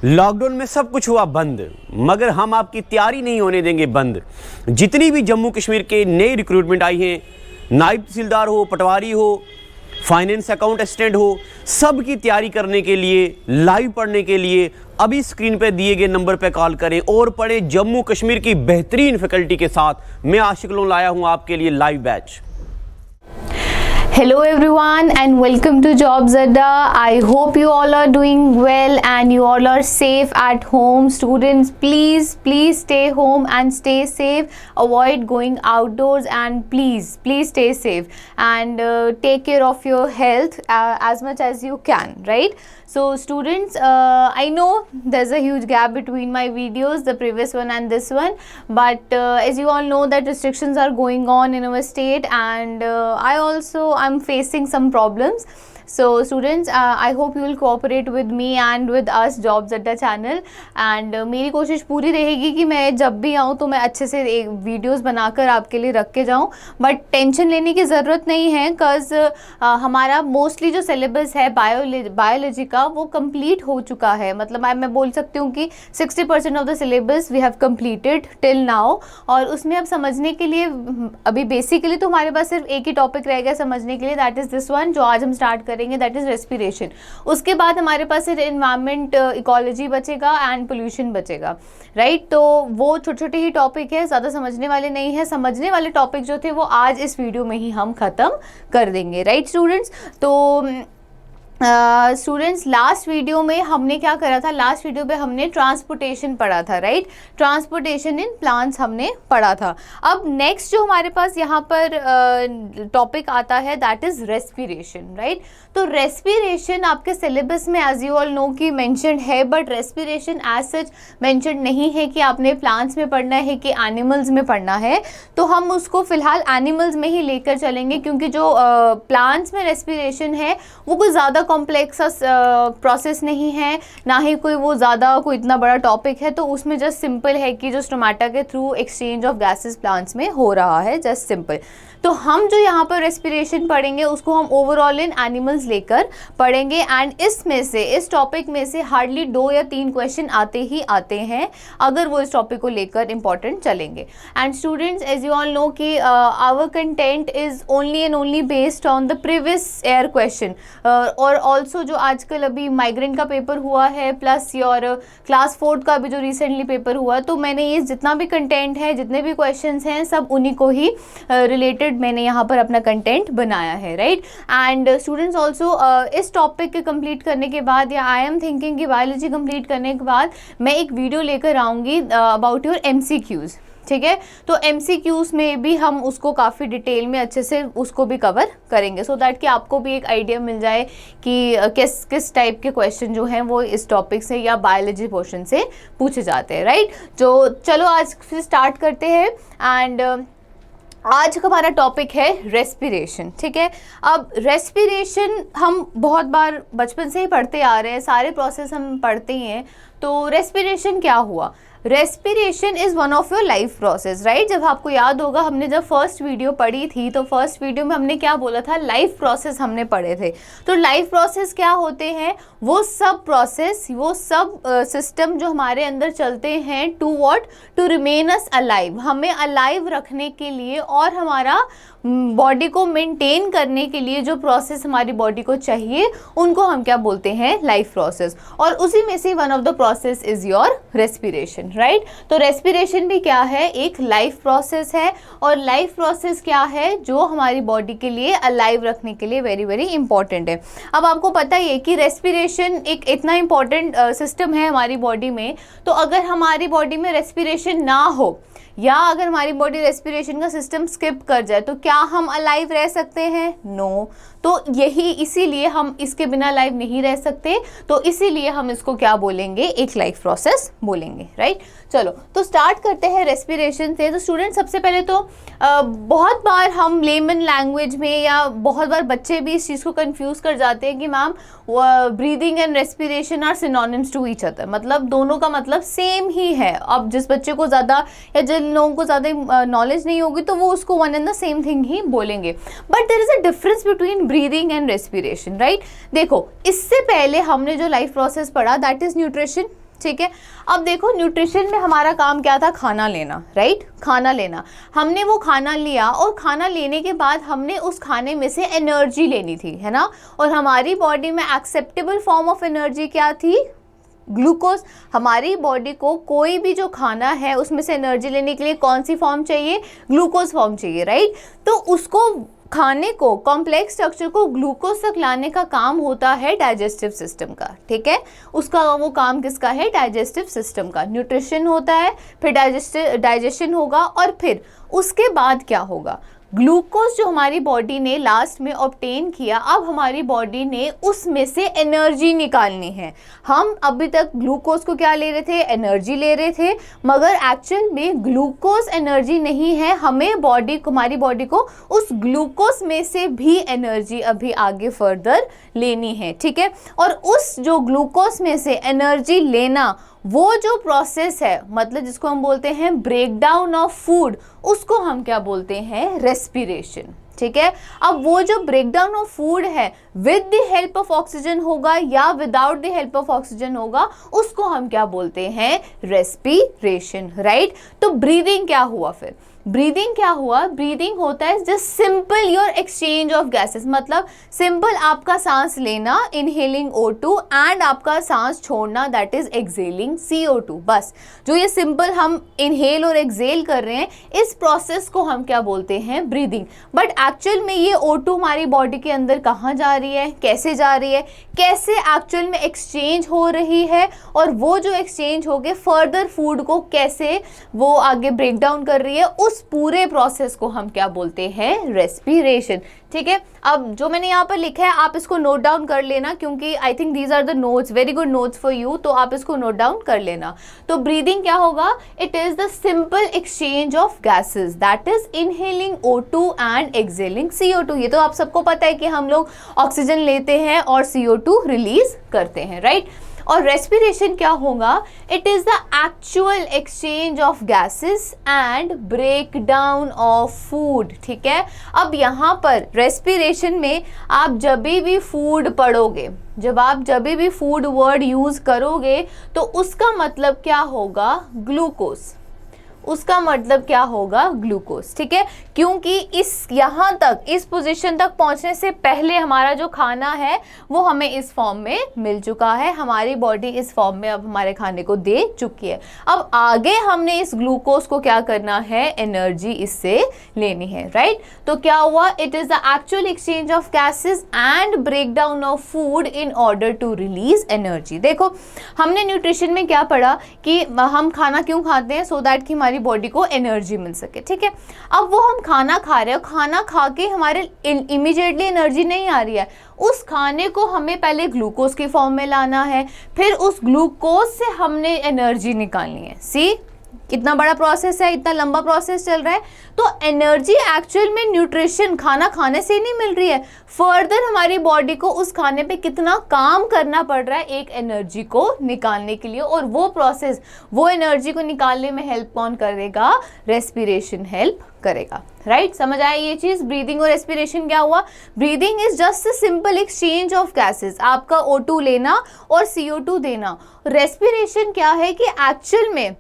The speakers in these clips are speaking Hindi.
लॉकडाउन में सब कुछ हुआ बंद, मगर हम आपकी तैयारी नहीं होने देंगे बंद। जितनी भी जम्मू कश्मीर के नए रिक्रूटमेंट आई हैं, नायब तहसीलदार हो, पटवारी हो, फाइनेंस अकाउंट असिस्टेंट हो, सब की तैयारी करने के लिए, लाइव पढ़ने के लिए अभी स्क्रीन पे दिए गए नंबर पे कॉल करें और पढ़ें जम्मू कश्मीर की बेहतरीन फैकल्टी के साथ। मैं आशिक लोन लाया हूँ आपके लिए live batch. Hello everyone and welcome to Jobs Adda. I hope you all are doing well and you all are safe at home. Students, please stay home and stay safe. Avoid going outdoors and please stay safe and take care of your health as much as you can, right? So students, I know there's a huge gap between my videos, the previous one and this one, but as you all know that restrictions are going on in our state and I'm facing some problems. So students, I hope you will cooperate with me and with us Jobs Adda channel and मेरी कोशिश पूरी रहेगी कि मैं जब भी आऊँ तो मैं अच्छे से एक वीडियोस बनाकर आपके लिए रख के जाऊँ, बट टेंशन लेने की ज़रूरत नहीं है बिकॉज हमारा मोस्टली जो सिलेबस है बायोलॉजी का वो कंप्लीट हो चुका है। मतलब मैं बोल सकती हूँ कि 60% of the syllabus we have completed till now और उसमें अब समझने के लिए अभी बेसिकली तो हमारे पास सिर्फ एक ही टॉपिक रह गया समझने के लिए, दैट इज़ दिस वन जो आज हम स्टार्ट करेंगे, दैट इज रेस्पिरेशन। उसके बाद हमारे पास सिर्फ एनवायरमेंट इकोलॉजी बचेगा एंड पोल्यूशन बचेगा, राइट? तो वो छोटे छोटे ही टॉपिक है, ज़्यादा समझने वाले नहीं है। समझने वाले टॉपिक जो थे वो आज इस वीडियो में ही हम ख़त्म कर देंगे, राइट स्टूडेंट्स? तो स्टूडेंट्स लास्ट वीडियो में हमने क्या करा था? लास्ट वीडियो पे हमने ट्रांसपोर्टेशन पढ़ा था, राइट? ट्रांसपोर्टेशन इन प्लांट्स हमने पढ़ा था। अब नेक्स्ट जो हमारे पास यहाँ पर टॉपिक आता है दैट इज रेस्पिरेशन, राइट? तो रेस्पिरेशन आपके सिलेबस में एज यू ऑल नो कि मेंशन्ड है, but respiration as such mentioned नहीं है कि आपने प्लांट्स में पढ़ना है कि एनिमल्स में पढ़ना है। तो हम उसको फिलहाल एनिमल्स में ही लेकर चलेंगे क्योंकि जो प्लांट्स में रेस्पिरेशन है वो कोई ज़्यादा कॉम्प्लेक्स प्रोसेस नहीं है, ना ही कोई वो ज़्यादा कोई इतना बड़ा टॉपिक है। तो उसमें जस्ट सिंपल है कि जो स्टोमेटा के through exchange of gases plants में हो रहा है, जस्ट सिंपल। तो हम जो यहाँ पर रेस्पिरेशन पढ़ेंगे उसको हम ओवरऑल इन एनिमल्स लेकर पढ़ेंगे एंड इसमें से इस टॉपिक में से हार्डली 2 या 3 क्वेश्चन आते ही आते हैं अगर वो इस टॉपिक को लेकर इंपॉर्टेंट चलेंगे। And students as you all know कि our content is only and only based on the previous year question और ऑल्सो जो आजकल अभी माइग्रेंट का पेपर हुआ है प्लस योर क्लास 4 का भी जो रिसेंटली पेपर हुआ, तो मैंने ये जितना भी कंटेंट है, जितने भी क्वेश्चन हैं, सब उन्हीं को ही रिलेटेड मैंने यहाँ पर अपना कंटेंट बनाया है, राइट? एंड स्टूडेंट्स ऑल्सो इस टॉपिक के कंप्लीट करने के बाद या आई एम थिंकिंग कि बायोलॉजी कंप्लीट करने के बाद मैं एक वीडियो लेकर आऊँगी अबाउट योर MCQs, ठीक है? तो MCQs में भी हम उसको काफ़ी डिटेल में अच्छे से उसको भी कवर करेंगे सो दैट कि आपको भी एक आइडिया मिल जाए कि किस टाइप के क्वेश्चन जो हैं वो इस टॉपिक से या बायोलॉजी पोर्शन से पूछे जाते हैं, राइट? जो चलो आज फिर स्टार्ट करते हैं एंड आज का हमारा टॉपिक है रेस्पिरेशन, ठीक है? अब रेस्पिरेशन हम बहुत बार बचपन से ही पढ़ते आ रहे हैं, सारे प्रोसेस हम पढ़ते ही हैं। तो रेस्पिरेशन क्या हुआ? Respiration is one of your life process, right? जब आपको याद होगा हमने जब फर्स्ट वीडियो पढ़ी थी तो फर्स्ट वीडियो में हमने क्या बोला था? लाइफ प्रोसेस हमने पढ़े थे। तो लाइफ प्रोसेस क्या होते हैं? वो सब प्रोसेस, वो सब सिस्टम जो हमारे अंदर चलते हैं to what? To remain us alive, हमें अलाइव रखने के लिए और हमारा बॉडी को मेंटेन करने के लिए जो प्रोसेस हमारी बॉडी को चाहिए उनको हम क्या बोलते हैं? Life process. और उसी में से one of the process is your respiration, right? तो रेस्पिरेशन भी क्या है? एक लाइफ प्रोसेस है और लाइफ प्रोसेस क्या है? जो हमारी बॉडी के लिए अलाइव रखने के लिए वेरी वेरी इंपॉर्टेंट है। अब आपको पता ही है कि रेस्पिरेशन एक इतना इंपॉर्टेंट सिस्टम है हमारी बॉडी में, तो अगर हमारी बॉडी में रेस्पिरेशन ना हो या अगर हमारी बॉडी रेस्पिरेशन का सिस्टम स्किप कर जाए तो क्या हम अलाइव रह सकते हैं? नो। तो यही इसीलिए हम इसके बिना लाइव नहीं रह सकते, तो इसीलिए हम इसको क्या बोलेंगे? एक लाइफ प्रोसेस बोलेंगे, राइट? चलो तो स्टार्ट करते हैं रेस्पिरेशन से। तो स्टूडेंट सबसे पहले तो बहुत बार हम लेमन लैंग्वेज में या बहुत बार बच्चे भी इस चीज़ को कंफ्यूज कर जाते हैं कि ma'am breathing and respiration are synonyms to each other, मतलब दोनों का मतलब सेम ही है। अब जिस बच्चे को ज़्यादा या जिन लोगों को ज़्यादा नॉलेज नहीं होगी तो वो उसको one and the same thing ही बोलेंगे, but there is a difference between breathing and respiration, right? देखो इससे पहले हमने जो लाइफ प्रोसेस पढ़ा दैट इज न्यूट्रिशन, ठीक है। अब देखो न्यूट्रिशन में हमारा काम क्या था, खाना लेना, राइट, खाना लेना। हमने वो खाना लिया और खाना लेने के बाद हमने उस खाने में से एनर्जी लेनी थी, है ना। और हमारी बॉडी में एक्सेप्टेबल फॉर्म ऑफ एनर्जी क्या थी, ग्लूकोज। हमारी बॉडी को कोई भी जो खाना है उसमें से एनर्जी लेने के लिए कौन सी फॉर्म चाहिए, ग्लूकोज फॉर्म चाहिए, राइट। तो उसको खाने को, कॉम्प्लेक्स स्ट्रक्चर को ग्लूकोज तक लाने का काम होता है डाइजेस्टिव सिस्टम का, ठीक है। उसका वो काम किसका है, डाइजेस्टिव सिस्टम का। न्यूट्रिशन होता है, फिर डाइजेशन होगा, और फिर उसके बाद क्या होगा, ग्लूकोज जो हमारी बॉडी ने लास्ट में ऑब्टेन किया, अब हमारी बॉडी ने उसमें से एनर्जी निकालनी है। हम अभी तक ग्लूकोज को क्या ले रहे थे, एनर्जी ले रहे थे, मगर एक्चुअल में ग्लूकोज एनर्जी नहीं है, हमें हमारी बॉडी को उस ग्लूकोज में से भी एनर्जी अभी आगे फर्दर लेनी है, ठीक है। और उस जो ग्लूकोज में से एनर्जी लेना, वो जो प्रोसेस है, मतलब जिसको हम बोलते हैं ब्रेक डाउन ऑफ फूड, उसको हम क्या बोलते हैं, रेस्पिरेशन, ठीक है। अब वो जो ब्रेक डाउन ऑफ फूड है with the help of oxygen होगा या without the help of oxygen होगा, उसको हम क्या बोलते हैं, रेस्पिरेशन, राइट। तो ब्रीदिंग क्या हुआ, फिर ब्रीदिंग क्या हुआ, ब्रीदिंग होता है just simple your exchange of gases, मतलब सिंपल आपका सांस लेना, इनहेलिंग O2, एंड आपका सांस छोड़ना, दैट इज एक्सेलिंग CO2। बस जो ये सिंपल हम इनहेल और एक्सेल कर रहे हैं, इस प्रोसेस को हम क्या बोलते हैं, ब्रीदिंग। बट एक्चुअल में ये O2 हमारी बॉडी के अंदर कहाँ जा रही है, कैसे जा रही है, कैसे एक्चुअल में एक्सचेंज हो रही है, और वो जो एक्सचेंज हो गए फर्दर फूड को कैसे वो आगे ब्रेक डाउन कर रही है, उस पूरे प्रोसेस को हम क्या बोलते हैं, रेस्पिरेशन, ठीक है। अब जो मैंने यहाँ पर लिखा है आप इसको नोट डाउन कर लेना, क्योंकि I think these are the notes, very good notes for you, तो आप इसको नोट डाउन कर लेना। तो ब्रीदिंग क्या होगा, it is the simple exchange of gases, that is inhaling O2 and excelling CO2। ये तो आप सबको पता है कि हम लोग ऑक्सीजन लेते हैं और CO2 रिलीज करते हैं, राइट। और रेस्पिरेशन क्या होगा, it is the actual exchange of gases and break down of food, ठीक है। अब यहाँ पर रेस्पिरेशन में आप जब भी फूड पढ़ोगे, जब भी फूड वर्ड यूज करोगे, तो उसका मतलब क्या होगा, ग्लूकोज, उसका मतलब क्या होगा, ग्लूकोज, ठीक है। क्योंकि इस यहाँ तक, इस पोजीशन तक पहुँचने से पहले हमारा जो खाना है वो हमें इस फॉर्म में मिल चुका है, हमारी बॉडी इस फॉर्म में अब हमारे खाने को दे चुकी है। अब आगे हमने इस ग्लूकोज को क्या करना है, एनर्जी इससे लेनी है, राइट। तो क्या हुआ, it is the actual exchange of gases and break down of food in order to release energy. देखो हमने न्यूट्रिशन में क्या पढ़ा कि हम खाना क्यों खाते हैं, सो दैट कि हमारी बॉडी को एनर्जी मिल सके, ठीक है। अब वो हम खाना खा रहे हैं, खाना खा के हमारे इमीडिएटली एनर्जी नहीं आ रही है, उस खाने को हमें पहले ग्लूकोज के फॉर्म में लाना है, फिर उस ग्लूकोज से हमने एनर्जी निकालनी है। सी कितना बड़ा प्रोसेस है, इतना लंबा प्रोसेस चल रहा है। तो एनर्जी एक्चुअल में न्यूट्रिशन, खाना खाने से नहीं मिल रही है, फर्दर हमारी बॉडी को उस खाने पे कितना काम करना पड़ रहा है एक एनर्जी को निकालने के लिए, और वो प्रोसेस, वो एनर्जी को निकालने में हेल्प कौन करेगा, रेस्पिरेशन हेल्प करेगा, राइट। समझ आया ये चीज, ब्रीदिंग और रेस्पिरेशन क्या हुआ, breathing is just a simple exchange of gases, आपका O2 लेना और CO2 देना। रेस्पिरेशन क्या है कि एक्चुअल में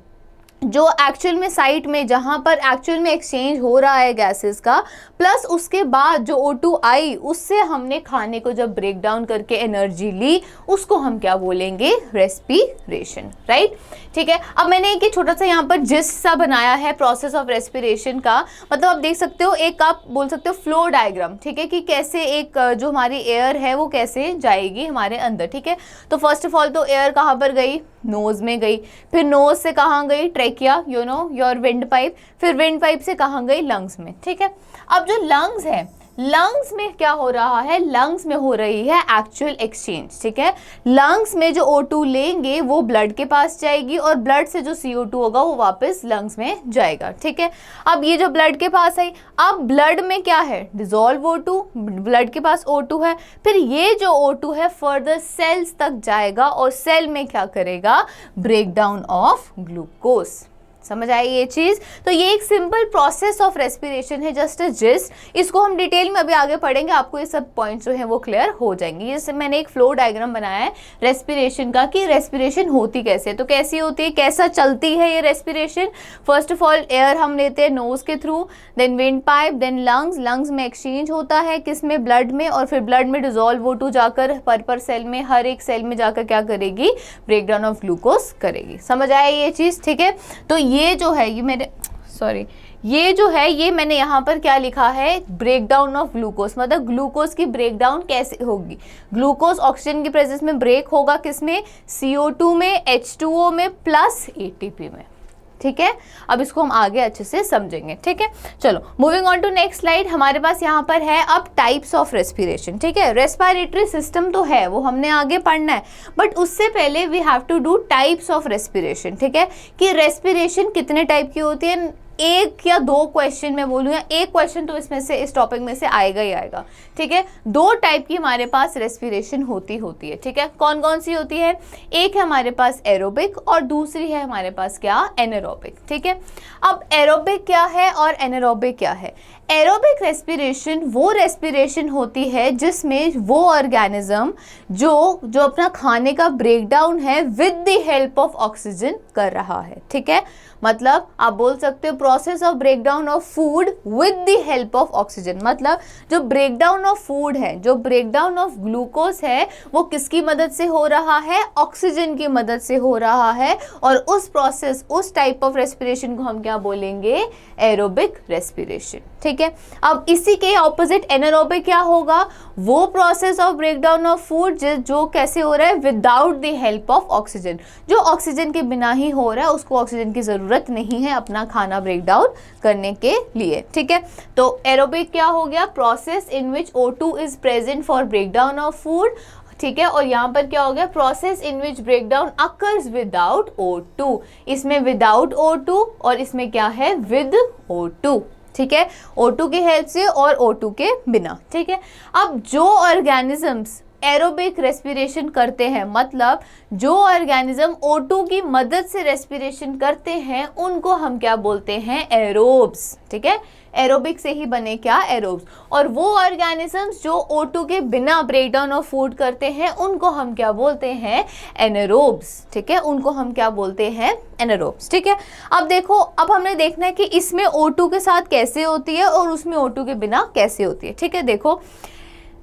जो एक्चुअल में साइट में जहाँ पर एक्चुअल में एक्सचेंज हो रहा है गैसेस का, प्लस उसके बाद जो O2 आई, उससे हमने खाने को जब ब्रेक डाउन करके एनर्जी ली, उसको हम क्या बोलेंगे, रेस्पिरेशन, राइट, ठीक है। अब मैंने एक छोटा सा यहाँ पर जिस्ट सा बनाया है प्रोसेस ऑफ रेस्पिरेशन का, मतलब आप देख सकते हो, एक आप बोल सकते हो फ्लो डायग्राम, ठीक है, कि कैसे एक जो हमारी एयर है वो कैसे जाएगी हमारे अंदर, ठीक है। तो फर्स्ट ऑफ ऑल तो एयर कहाँ पर गई, नोज में गई, फिर नोज से कहाँ गई, trachea, you know your wind pipe, फिर विंड पाइप से कहाँ गई, लंग्स में, ठीक है। अब जो लंग्स है, लंग्स में क्या हो रहा है, लंग्स में हो रही है एक्चुअल एक्सचेंज, ठीक है। लंग्स में जो O2 लेंगे वो ब्लड के पास जाएगी, और ब्लड से जो CO2 होगा वो वापस लंग्स में जाएगा, ठीक है। अब ये जो ब्लड के पास आई, अब ब्लड में क्या है, डिजोल्व O2, ब्लड के पास O2 है, फिर ये जो O2 है फर्दर सेल्स तक जाएगा, और सेल में क्या करेगा, ब्रेक डाउन ऑफ ग्लूकोज। समझ आई ये चीज? तो ये एक सिंपल प्रोसेस ऑफ रेस्पिरेशन है, जस्ट अ जिस्ट। इसको हम डिटेल में अभी आगे पढ़ेंगे, आपको ये सब पॉइंट्स जो है वो क्लियर हो जाएंगे। जैसे मैंने एक फ्लो डायग्राम बनाया है रेस्पिरेशन का कि रेस्पिरेशन होती कैसे है। तो कैसी होती है, कैसा चलती है ये respiration? First of all air हम लेते हैं नोज के through, then wind pipe, then lungs, lungs में एक्सचेंज होता है किसमें, ब्लड में, और फिर ब्लड में डिजोल्व हो टू जाकर पर सेल में, हर एक सेल में जाकर क्या करेगी, ब्रेकडाउन ऑफ ग्लूकोज करेगी। समझ आया ये चीज? ठीक है, तो ये जो है ये जो है ये मैंने यहाँ पर क्या लिखा है, ब्रेकडाउन ऑफ ग्लूकोज, मतलब ग्लूकोज की ब्रेकडाउन कैसे होगी। ग्लूकोज ऑक्सीजन की प्रेजेंस में ब्रेक होगा किसमें, CO2 में, H2O में प्लस ATP में। ठीक है, अब इसको हम आगे अच्छे से समझेंगे। ठीक है, चलो moving on to next slide. हमारे पास यहाँ पर है अब टाइप्स ऑफ रेस्पिरेशन। ठीक है, रेस्पिरेटरी सिस्टम तो है वो हमने आगे पढ़ना है, बट उससे पहले we have to do types of respiration. ठीक है, कि रेस्पिरेशन कितने टाइप की होती है, एक या दो क्वेश्चन मैं बोलूँगा, एक क्वेश्चन तो इसमें से, इस टॉपिक में से आएगा ही आएगा। ठीक है, दो टाइप की हमारे पास रेस्पिरेशन होती है। ठीक है, कौन कौन सी होती है, एक है हमारे पास एरोबिक और दूसरी है हमारे पास क्या, एनारोबिक। ठीक है, अब एरोबिक क्या है और एनारोबिक क्या है? एरोबिक रेस्पिरेशन वो रेस्पिरेशन होती है जिसमें वो ऑर्गेनिज्म जो अपना खाने का ब्रेकडाउन है with the help of oxygen कर रहा है। ठीक है, मतलब आप बोल सकते हो process of breakdown of food with the help of oxygen. मतलब जो ब्रेकडाउन ऑफ फूड है, जो ब्रेकडाउन ऑफ ग्लूकोज है, वो किसकी मदद से हो रहा है, ऑक्सीजन की मदद से हो रहा है। और उस प्रोसेस, उस टाइप ऑफ रेस्पिरेशन को हम क्या बोलेंगे, एरोबिक रेस्पिरेशन। ठीक है, अब इसी के ऑपोजिट एनारोबिक क्या होगा, वो process of breakdown of food जो कैसे हो रहा है, without the help of oxygen, जो ऑक्सीजन के बिना ही हो रहा है, उसको ऑक्सीजन की जरूरत नहीं है अपना खाना ब्रेकडाउन करने के लिए। ठीक है, तो एरोबिक क्या हो गया, process in which O2 is present for breakdown of food. ठीक है, और यहाँ पर क्या हो गया, process in which breakdown occurs without O2। इसमें विदाउट O2 और इसमें क्या है, विद O2। ठीक है, O2 की हेल्प से और O2 के बिना। ठीक है, अब जो ऑर्गेनिजम्स एरोबिक रेस्पिरेशन करते हैं, मतलब जो ऑर्गेनिज्म O2 की मदद से रेस्पिरेशन करते हैं, उनको हम क्या बोलते हैं, एरोब्स। ठीक है, एरोबिक से ही बने क्या, एरोब्स। और वो ऑर्गेनिजम्स जो O2 के बिना ब्रेकडाउन ऑफ फूड करते हैं, उनको हम क्या बोलते हैं, एनारोब्स। ठीक है, उनको हम क्या बोलते हैं, एनारोब्स। ठीक है, अब देखो, अब हमने देखना है कि इसमें O2 के साथ कैसे होती है और उसमें O2 के बिना कैसे होती है। ठीक है, देखो,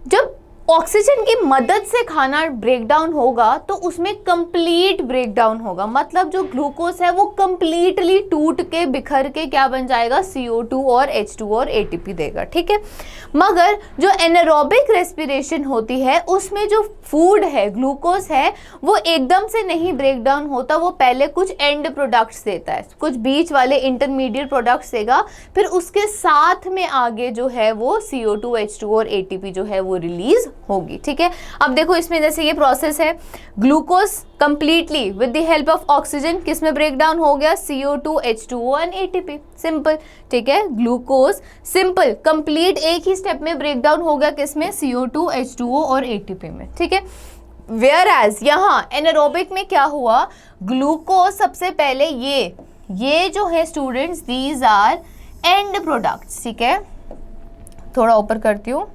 जब ऑक्सीजन की मदद से खाना ब्रेकडाउन होगा तो उसमें कंप्लीट ब्रेकडाउन होगा, मतलब जो ग्लूकोज है वो कंप्लीटली टूट के बिखर के क्या बन जाएगा, CO2 और H2 और ATP देगा। ठीक है, मगर जो एनारोबिक रेस्पिरेशन होती है उसमें जो फूड है, ग्लूकोज है, वो एकदम से नहीं ब्रेकडाउन होता, वो पहले कुछ एंड प्रोडक्ट्स देता है, कुछ बीच वाले इंटरमीडिएट प्रोडक्ट्स देगा, फिर उसके साथ में आगे जो है वो CO2, H2 और ATP जो है वो रिलीज होगी। ठीक है, अब देखो इसमें जैसे ये प्रोसेस है, glucose completely with the help of oxygen किस में ब्रेकडाउन हो गया, CO2, H2O and ATP। Simple. ठीक है, ग्लूकोज सिंपल कंप्लीट एक ही स्टेप में ब्रेकडाउन हो गया किसमें, CO2, H2O और ATP में। ठीक है, वेयर एज यहाँ एनारोबिक में क्या हुआ, ग्लूकोज सबसे पहले ये जो है students, these are end products. ठीक है, थोड़ा ऊपर करती हूँ,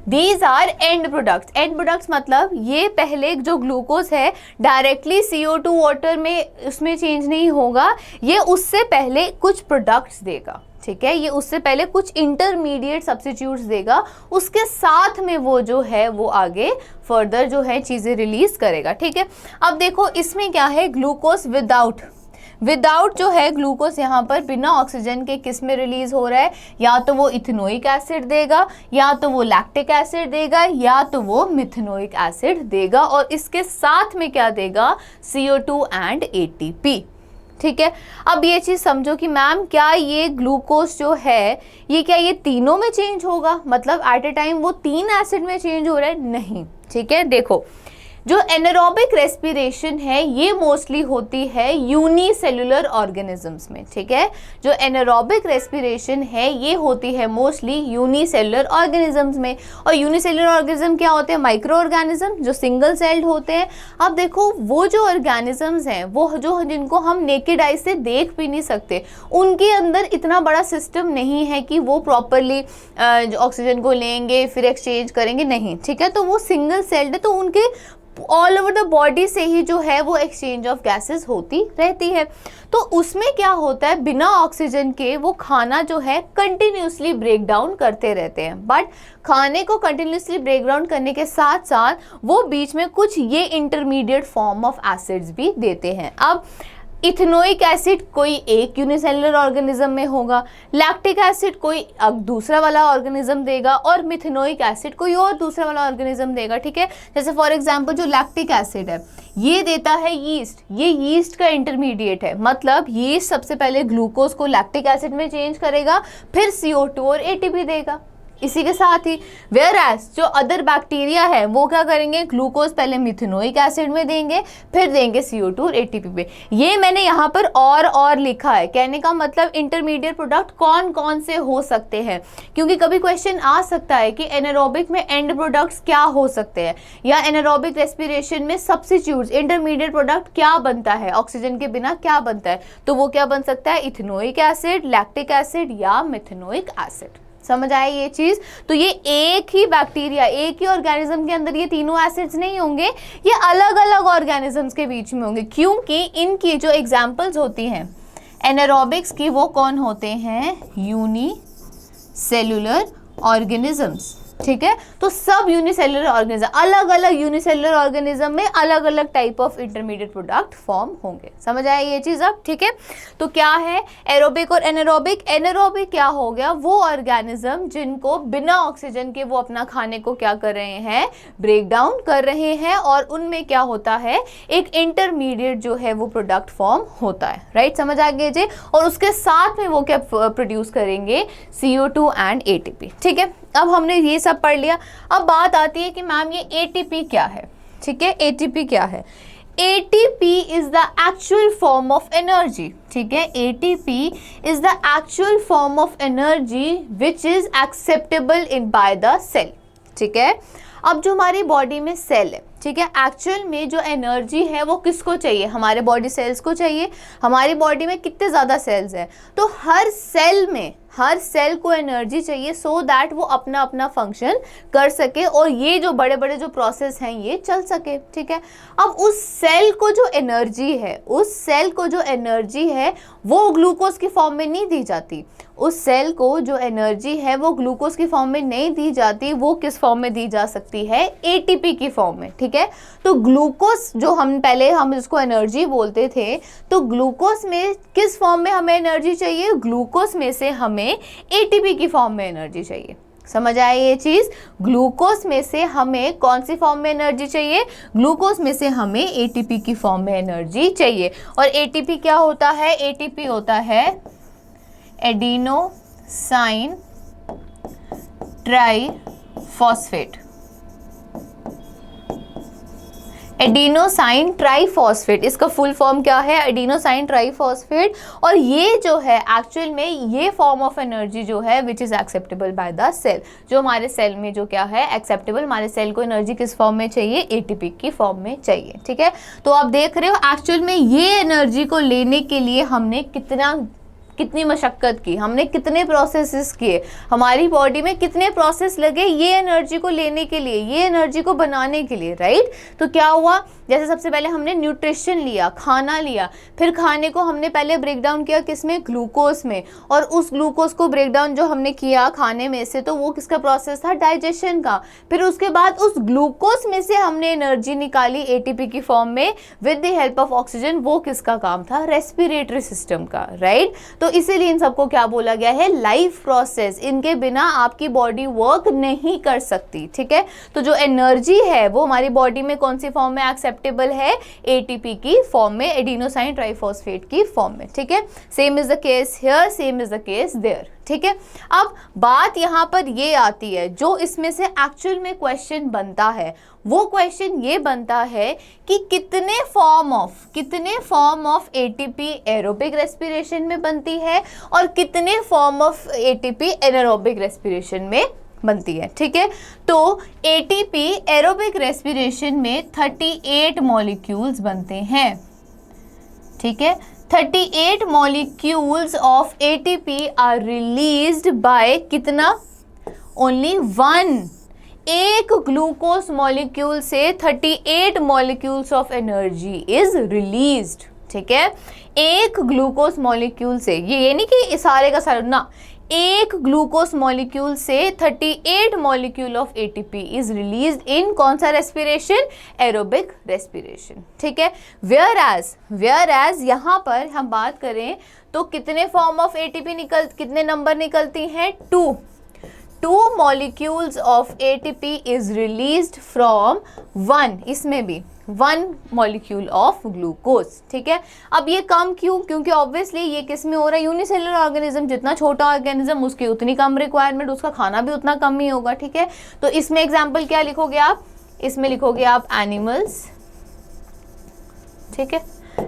these are end products. End products मतलब ये पहले जो ग्लूकोज है डायरेक्टली CO2 वाटर में उसमें चेंज नहीं होगा, ये उससे पहले कुछ प्रोडक्ट्स देगा। ठीक है, ये उससे पहले कुछ इंटरमीडिएट सब्स्टिट्यूट्स देगा, उसके साथ में वो जो है वो आगे फर्दर जो है चीज़ें रिलीज करेगा। ठीक है, अब देखो इसमें क्या है, ग्लूकोज विदाउट जो है ग्लूकोज यहाँ पर बिना ऑक्सीजन के किस में रिलीज हो रहा है, या तो वो इथेनोइक एसिड देगा, या तो वो लैक्टिक एसिड देगा, या तो वो मिथेनोइक एसिड देगा, और इसके साथ में क्या देगा, CO2 एंड ATP। ठीक है, अब ये चीज़ समझो कि मैम क्या ये ग्लूकोज जो है ये क्या ये तीनों में चेंज होगा, मतलब एट ए टाइम वो 3 एसिड में चेंज हो रहा है, नहीं। ठीक है, देखो जो एनारोबिक रेस्पिरेशन है ये मोस्टली होती है यूनिसेलुलर ऑर्गेनिजम्स में, ठीक है। जो एनारोबिक रेस्पिरेशन है ये होती है मोस्टली यूनिसेलुलर ऑर्गेनिजम्स में। और यूनिसेलुलर ऑर्गेनिज्म क्या होते हैं? माइक्रो ऑर्गेनिज्म जो सिंगल सेल्ड होते हैं। अब देखो वो जो ऑर्गेनिजम्स हैं वो जो जिनको हम नेकेड आई से देख भी नहीं सकते, उनके अंदर इतना बड़ा सिस्टम नहीं है कि वो प्रॉपरली ऑक्सीजन को लेंगे फिर एक्सचेंज करेंगे, नहीं, ठीक है। तो वो सिंगल सेल्ड है, तो उनके ऑल ओवर द बॉडी से ही जो है वो एक्सचेंज ऑफ गैसेस होती रहती है। तो उसमें क्या होता है, बिना ऑक्सीजन के वो खाना जो है कंटिन्यूसली ब्रेक डाउन करते रहते हैं। बट खाने को कंटिन्यूसली ब्रेक डाउन करने के साथ साथ वो बीच में कुछ ये इंटरमीडिएट फॉर्म ऑफ एसिड्स भी देते हैं। अब इथेनोइक एसिड कोई एक यूनिसेलुलर ऑर्गेनिज्म में होगा, लैक्टिक एसिड कोई अब दूसरा वाला ऑर्गेनिज्म देगा, और मिथेनोइक एसिड कोई और दूसरा वाला ऑर्गेनिज्म देगा, ठीक है। जैसे फॉर एग्जांपल जो लैक्टिक एसिड है ये देता है यीस्ट, ये यीस्ट का इंटरमीडिएट है, मतलब यीस्ट सबसे पहले ग्लूकोज को लैक्टिक एसिड में चेंज करेगा, फिर CO2 और ATP देगा। इसी के साथ ही वेयर एज जो अदर बैक्टीरिया है वो क्या करेंगे, ग्लूकोज पहले मिथेनोइक एसिड में देंगे, फिर देंगे CO2 और ATP पे। ये मैंने यहाँ पर और लिखा है, कहने का मतलब इंटरमीडिएट प्रोडक्ट कौन कौन से हो सकते हैं, क्योंकि कभी क्वेश्चन आ सकता है कि एनारोबिक में एंड प्रोडक्ट्स क्या हो सकते हैं, या एनारोबिक रेस्पिरेशन में सब्स्टिट्यूट्स इंटरमीडिएट प्रोडक्ट क्या बनता है, ऑक्सीजन के बिना क्या बनता है। तो वो क्या बन सकता है, इथेनोइक एसिड, लैक्टिक एसिड या मिथेनोइक एसिड। समझ आए ये चीज? तो ये एक ही बैक्टीरिया, एक ही ऑर्गेनिज्म के अंदर ये तीनों एसिड्स नहीं होंगे, ये अलग अलग ऑर्गेनिजम्स के बीच में होंगे, क्योंकि इनकी जो एग्जांपल्स होती हैं एनारोबिक्स की वो कौन होते हैं, यूनिसेलुलर ऑर्गेनिजम्स, ठीक है। तो सब यूनिसेलुलर ऑर्गेनिज्म, अलग अलग यूनिसेलुलर ऑर्गेनिज्म में अलग अलग type of intermediate product form होंगे। समझ आया ये चीज अब, ठीक है। तो क्या है एरोबिक और एनारोबिक? एनारोबिक क्या हो गया, वो ऑर्गेनिज्म जिनको बिना ऑक्सीजन के वो अपना खाने को क्या कर रहे हैं, ब्रेक डाउन कर रहे हैं, और उनमें क्या होता है, एक इंटरमीडिएट जो है वो प्रोडक्ट फॉर्म होता है, राइट। समझ आ गया जी। और उसके साथ में वो क्या प्रोड्यूस करेंगे, CO2 एंड ATP, ठीक है। अब हमने ये सब पढ़ लिया। अब बात आती है कि मैम ये ATP क्या है, ठीक है। ATP क्या है? ATP is the actual form of energy, ठीक है। ATP is the actual form of energy which is acceptable in by the cell, ठीक है। अब जो हमारी बॉडी में सेल है, ठीक है, एक्चुअल में जो एनर्जी है वो किसको चाहिए, हमारे बॉडी सेल्स को चाहिए। हमारी बॉडी में कितने ज़्यादा सेल्स हैं, तो हर सेल में हर सेल को एनर्जी चाहिए सो दैट वो अपना अपना फंक्शन कर सके और ये जो बड़े बड़े जो प्रोसेस हैं ये चल सके, ठीक है। अब उस सेल को जो एनर्जी है, उस सेल को जो एनर्जी है वो ग्लूकोज की फॉर्म में नहीं दी जाती। उस सेल को जो एनर्जी है वो ग्लूकोज की फॉर्म में नहीं दी जाती, वो किस फॉर्म में दी जा सकती है, ATP की फॉर्म में, ठीक है। तो ग्लूकोज जो हम इसको एनर्जी बोलते थे, तो ग्लूकोज में किस फॉर्म में हमें एनर्जी चाहिए, ग्लूकोज में से हमें ATP की फॉर्म में एनर्जी चाहिए। समझ आया ये चीज? ग्लूकोज में से हमें कौन सी फॉर्म में एनर्जी चाहिए, ग्लूकोज में से हमें ATP की फॉर्म में एनर्जी चाहिए। और ATP क्या होता है, ATP होता है एडिनोसाइन ट्राइफॉस्फेट। एडिनोसाइन ट्राइफॉस्फेट, इसका फुल फॉर्म क्या है, एडिनोसाइन ट्राइफॉस्फेट। और ये जो है एक्चुअल में ये फॉर्म ऑफ एनर्जी जो है which is acceptable by the cell, जो हमारे सेल में जो क्या है एक्सेप्टेबल, हमारे सेल को एनर्जी किस फॉर्म में चाहिए, ATP की फॉर्म में चाहिए, ठीक है। तो आप देख रहे हो एक्चुअल में ये एनर्जी को लेने के लिए हमने कितनी मशक्कत की, हमने कितने प्रोसेसेस किए, हमारी बॉडी में कितने प्रोसेस लगे ये एनर्जी को लेने के लिए, ये एनर्जी को बनाने के लिए, राइट। तो क्या हुआ, जैसे सबसे पहले हमने न्यूट्रिशन लिया, खाना लिया, फिर खाने को हमने पहले ब्रेक डाउन किया किसमें, ग्लूकोज में, और उस ग्लूकोज को ब्रेक डाउन जो हमने किया खाने में से, तो वो किसका प्रोसेस था, डाइजेशन का। फिर उसके बाद उस ग्लूकोज में से हमने एनर्जी निकाली ATP की फॉर्म में with the help of oxygen, वो किसका काम था, रेस्पिरेटरी सिस्टम का, राइट। तो इसीलिए इन सबको क्या बोला गया है, लाइफ प्रोसेस, इनके बिना आपकी बॉडी वर्क नहीं कर सकती, ठीक है। तो जो एनर्जी है वो हमारी बॉडी में कौन सी फॉर्म में एक्सेप्टेबल है, ATP की फॉर्म में, एडिनोसाइन ट्राइफॉस्फेट की फॉर्म में, ठीक है। Same is the case here, same is the case there, ठीक है। अब बात यहाँ पर ये आती है, जो इसमें से एक्चुअल में क्वेश्चन बनता है वो क्वेश्चन ये बनता है कि कितने form of ATP aerobic respiration में बनती है और कितने form of ATP anaerobic respiration में बनती है, ठीक है। तो एटीपी एरोबिक रेस्पिरेशन में 38 मॉलिक्यूल्स बनते हैं, ठीक है। 38 molecules of ATP are released by कितना, ओनली 1। एक ग्लूकोज मॉलिक्यूल से 38 molecules of energy is released, ठीक है। एक ग्लूकोज मॉलिक्यूल से, ये नहीं कि सारे का सारा ना, एक ग्लूकोज मॉलिक्यूल से 38 molecule of ATP is released in कौन सा रेस्पिरेशन, एरोबिक रेस्पिरेशन, ठीक है। वेयर एज यहाँ पर हम बात करें तो कितने फॉर्म ऑफ एटीपी कितने नंबर निकलती हैं, 2 molecules of ATP is released from 1, इसमें भी 1 molecule of glucose, ठीक है। अब ये कम क्यों, क्योंकि ऑब्वियसली ये किस में हो रहा है, यूनिसेलुलर ऑर्गेनिज्म, जितना छोटा ऑर्गेनिज्म उसकी उतनी कम रिक्वायरमेंट, उसका खाना भी उतना कम ही होगा, ठीक है। तो इसमें एग्जाम्पल क्या लिखोगे आप, इसमें लिखोगे आप एनिमल्स, ठीक है।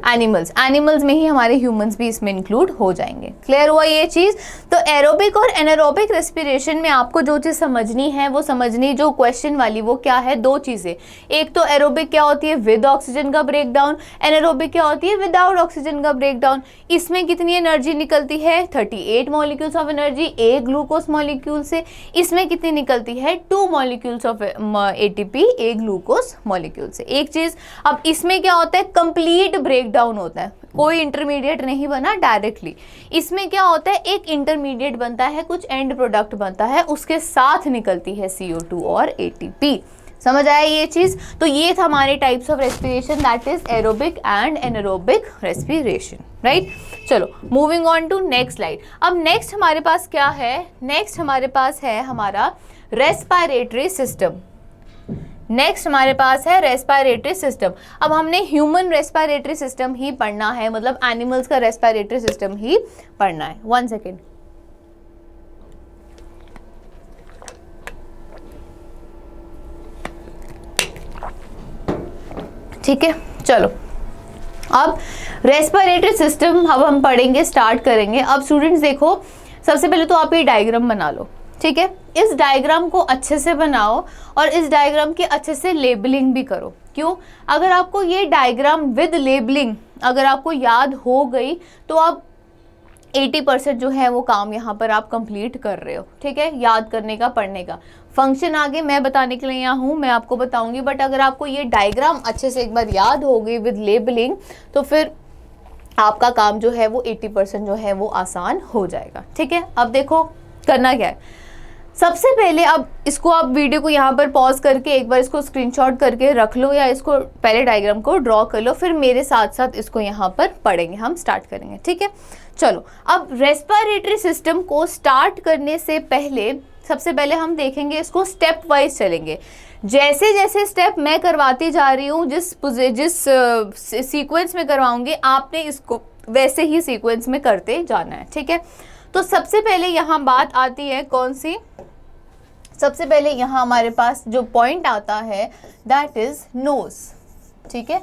एनिमल्स में ही हमारे ह्यूमंस भी इसमें इंक्लूड हो जाएंगे। क्लियर हुआ ये चीज। तो एरोबिक और एनारोबिक रेस्पिरेशन में आपको जो चीज समझनी है वो समझनी, जो क्वेश्चन वाली, वो क्या है, 2 चीजें। एक तो एरोबिक क्या होती है, विद ऑक्सीजन का ब्रेकडाउन, एनारोबिक क्या होती है, विदाउट ऑक्सीजन का ब्रेकडाउन। इसमें कितनी एनर्जी निकलती है, 38 मॉलिक्यूल्स ऑफ एनर्जी एक ग्लूकोज मॉलिक्यूल से। इसमें कितनी निकलती है, 2 मॉलिक्यूल्स ऑफ एटीपी एक ग्लूकोज मॉलिक्यूल से। एक चीज, अब इसमें क्या होता है, कंप्लीट ब्रेकडाउन होता है, कोई इंटरमीडिएट नहीं बना डायरेक्टली। इसमें क्या होता है, एक इंटरमीडिएट बनता है, कुछ एंड प्रोडक्ट बनता है, उसके साथ निकलती है CO2 और ATP। समझ आया ये चीज। तो ये था हमारे types of respiration, that is aerobic and anaerobic respiration, right. चलो moving on to next slide. अब नेक्स्ट हमारे पास क्या है, नेक्स्ट हमारे पास है हमारा रेस्पिरेटरी सिस्टम। नेक्स्ट हमारे पास है रेस्पिरेटरी सिस्टम। अब हमने ह्यूमन रेस्पिरेटरी सिस्टम ही पढ़ना है, मतलब एनिमल्स का रेस्पिरेटरी सिस्टम ही पढ़ना है। 1 सेकेंड। ठीक है, चलो अब रेस्पिरेटरी सिस्टम अब हम पढ़ेंगे, स्टार्ट करेंगे। अब स्टूडेंट्स देखो, सबसे पहले तो आप ये डायग्राम बना लो, ठीक है। इस डायग्राम को अच्छे से बनाओ और इस डायग्राम की अच्छे से लेबलिंग भी करो। क्यों, अगर आपको ये डायग्राम विद लेबलिंग अगर आपको याद हो गई तो आप 80% जो है वो काम यहाँ पर आप कंप्लीट कर रहे हो, ठीक है। याद करने का, पढ़ने का फंक्शन आगे मैं बताने के लिए यहाँ हूँ, मैं आपको बताऊंगी। बट अगर आपको ये डायग्राम अच्छे से एक बार याद हो गई विद लेबलिंग तो फिर आपका काम जो है वो 80% जो है वो आसान हो जाएगा, ठीक है। अब देखो करना क्या है, सबसे पहले अब इसको आप वीडियो को यहाँ पर पॉज करके एक बार इसको स्क्रीनशॉट करके रख लो, या इसको पहले डायग्राम को ड्रॉ कर लो, फिर मेरे साथ साथ इसको यहाँ पर पढ़ेंगे, हम स्टार्ट करेंगे, ठीक है। चलो अब रेस्पिरेटरी सिस्टम को स्टार्ट करने से पहले सबसे पहले हम देखेंगे, इसको स्टेप वाइज चलेंगे। जैसे जैसे स्टेप मैं करवाती जा रही हूँ, जिस सीक्वेंस में करवाऊंगी, आपने इसको वैसे ही सीक्वेंस में करते जाना है, ठीक है। तो सबसे पहले यहाँ बात आती है कौन सी, सबसे पहले यहाँ हमारे पास जो पॉइंट आता है दैट इज नोज, ठीक है।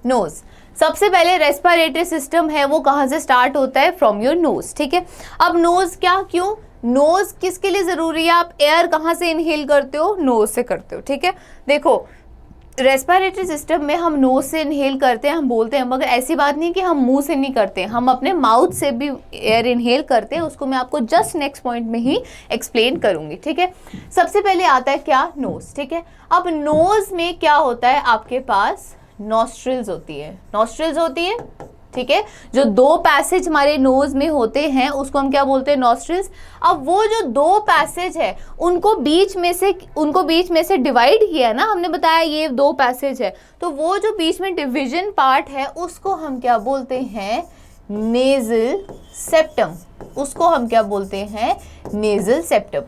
नोज सबसे पहले रेस्पिरेटरी सिस्टम है वो कहाँ से स्टार्ट होता है, फ्रॉम योर नोज, ठीक है। अब नोज क्या, क्यों, नोज किसके लिए जरूरी है, आप एयर कहाँ से इनहेल करते हो, नोज से करते हो, ठीक है। देखो रेस्पिरेटरी सिस्टम में हम नोज से इनहेल करते हैं, हम बोलते हैं, मगर ऐसी बात नहीं कि हम मुंह से नहीं करते, हम अपने माउथ से भी एयर इनहेल करते हैं। उसको मैं आपको जस्ट नेक्स्ट पॉइंट में ही एक्सप्लेन करूंगी, ठीक है। सबसे पहले आता है क्या, नोज, ठीक है। अब नोज में क्या होता है, आपके पास नॉस्ट्रिल्स होती है, नॉस्ट्रिल्स होती है, ठीक है। जो 2 पैसेज हमारे नोज में होते हैं उसको हम क्या बोलते हैं, नॉस्ट्रिल्स। अब वो जो 2 पैसेज है उनको बीच में से डिवाइड किया है ना, हमने बताया ये 2 पैसेज है, तो वो जो बीच में डिवीजन पार्ट है उसको हम क्या बोलते हैं, नेजल सेप्टम। उसको हम क्या बोलते हैं, नेजल सेप्टम,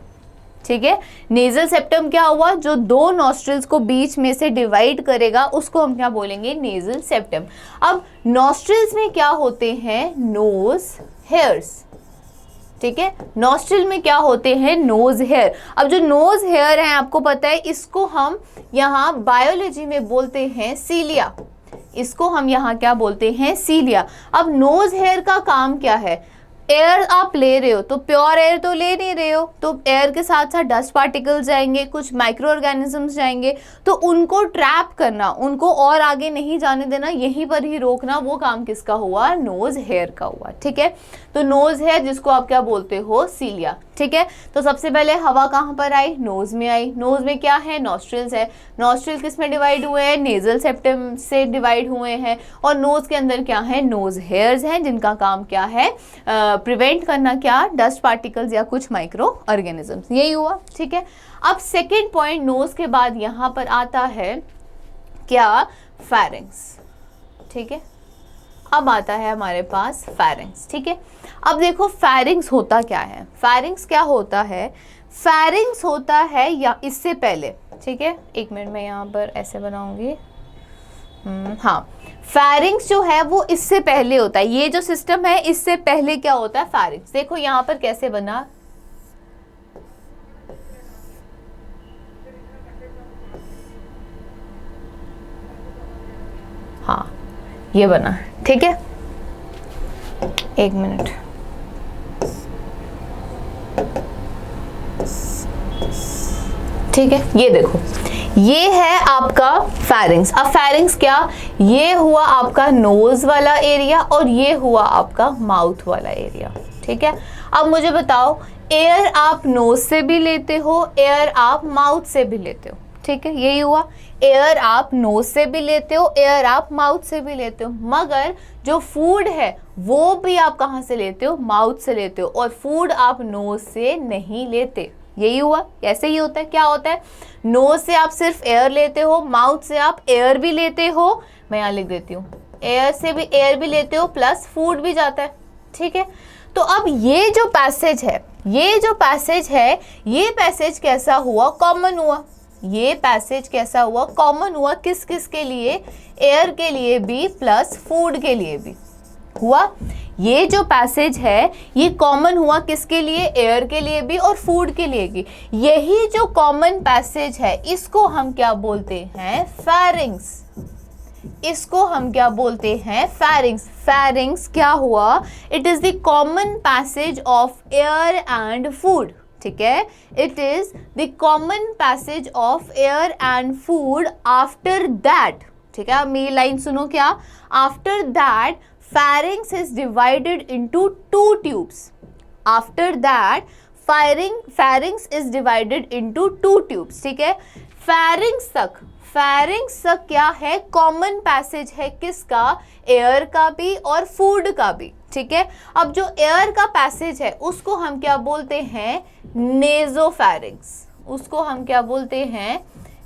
ठीक है। नेजल सेप्टम क्या हुआ, जो 2 नॉस्ट्रिल्स को बीच में से डिवाइड करेगा उसको हम क्या बोलेंगे, नेजल सेप्टम। अब नॉस्ट्रिल्स में क्या होते हैं, नोज हेयर्स, ठीक है। नॉस्ट्रिल में क्या होते हैं, नोज हेयर। अब जो नोज हेयर है आपको पता है, इसको हम यहाँ बायोलॉजी में बोलते हैं सीलिया। इसको हम यहाँ क्या बोलते हैं, सीलिया। अब नोज हेयर का काम क्या है, एयर आप ले रहे हो तो प्योर एयर तो ले नहीं रहे हो, तो एयर के साथ साथ डस्ट पार्टिकल्स जाएंगे, कुछ माइक्रो ऑर्गेनिजम्स जाएंगे, तो उनको ट्रैप करना, उनको और आगे नहीं जाने देना, यहीं पर ही रोकना, वो काम किसका हुआ, नोज हेयर का हुआ। ठीक है, तो नोज हेयर जिसको आप क्या बोलते हो, सीलिया। ठीक है, तो सबसे पहले हवा कहाँ पर आई, नोज में आई। नोज में क्या है, नॉस्ट्रिल्स है। नॉस्ट्रिल किस में डिवाइड हुए हैं, नेजल सेप्टम से डिवाइड हुए हैं। और नोज के अंदर क्या है, नोज हेयर्स हैं, जिनका काम क्या है, प्रिवेंट करना, क्या, डस्ट पार्टिकल्स या कुछ माइक्रो ऑर्गेनिजम्स। यही हुआ। ठीक है, अब सेकेंड पॉइंट नोज के बाद यहाँ पर आता है क्या, फैरिंग्स। ठीक है, अब आता है हमारे पास फैरिंग्स। ठीक है, अब देखो फैरिंग्स होता क्या है, फैरिंग्स क्या होता है, फैरिंग्स होता है या इससे पहले। ठीक है, एक मिनट में यहाँ पर ऐसे बनाऊंगी। हाँ, फैरिंग्स जो है वो इससे पहले होता है, ये जो सिस्टम है इससे पहले क्या होता है, फैरिंग्स। देखो यहाँ पर कैसे बना, हाँ ये बना है। ठीक है, एक मिनट, ठीक है, ये देखो ये है आपका फैरिंग्स। अब फैरिंग्स क्या, ये हुआ आपका नोज वाला एरिया और ये हुआ आपका माउथ वाला एरिया। ठीक है, अब मुझे बताओ, एयर आप नोज से भी लेते हो, एयर आप माउथ से भी लेते हो। ठीक है, यही हुआ, एयर आप नोज से भी लेते हो, एयर आप माउथ से भी लेते हो, मगर जो फूड है वो भी आप कहाँ से लेते हो, माउथ से लेते हो, और फूड आप नोज से नहीं लेते। यही हुआ, ऐसे ही होता है। क्या होता है, नोज से आप सिर्फ एयर लेते हो, माउथ से आप एयर भी लेते हो, मैं यहाँ लिख देती हूँ, एयर से भी एयर भी लेते हो प्लस फूड भी जाता है। ठीक है, तो अब ये जो पैसेज है, ये जो पैसेज है, ये पैसेज कैसा हुआ, कॉमन हुआ। ये पैसेज कैसा हुआ, कॉमन हुआ, किस किस के लिए, एयर के लिए भी प्लस फूड के लिए भी हुआ। ये जो पैसेज है ये कॉमन हुआ किसके लिए, एयर के लिए भी और फूड के लिए भी। यही जो कॉमन पैसेज है इसको हम क्या बोलते हैं, फैरिंग्स। इसको हम क्या बोलते हैं, फैरिंग्स। फैरिंग्स क्या हुआ, it is the common passage of air and food. ठीक है, it is the common passage of air and food after that. ठीक है, अब मेरी लाइन सुनो, क्या, after that pharynx is divided into two tubes. After that pharynx is divided into two tubes. ठीक है, pharynx तक क्या है, कॉमन पैसेज है, किसका, एयर का भी और फूड का भी। ठीक है, अब जो एयर का पैसेज है उसको हम क्या बोलते हैं, नेजोफैरिंग्स। उसको हम क्या बोलते हैं,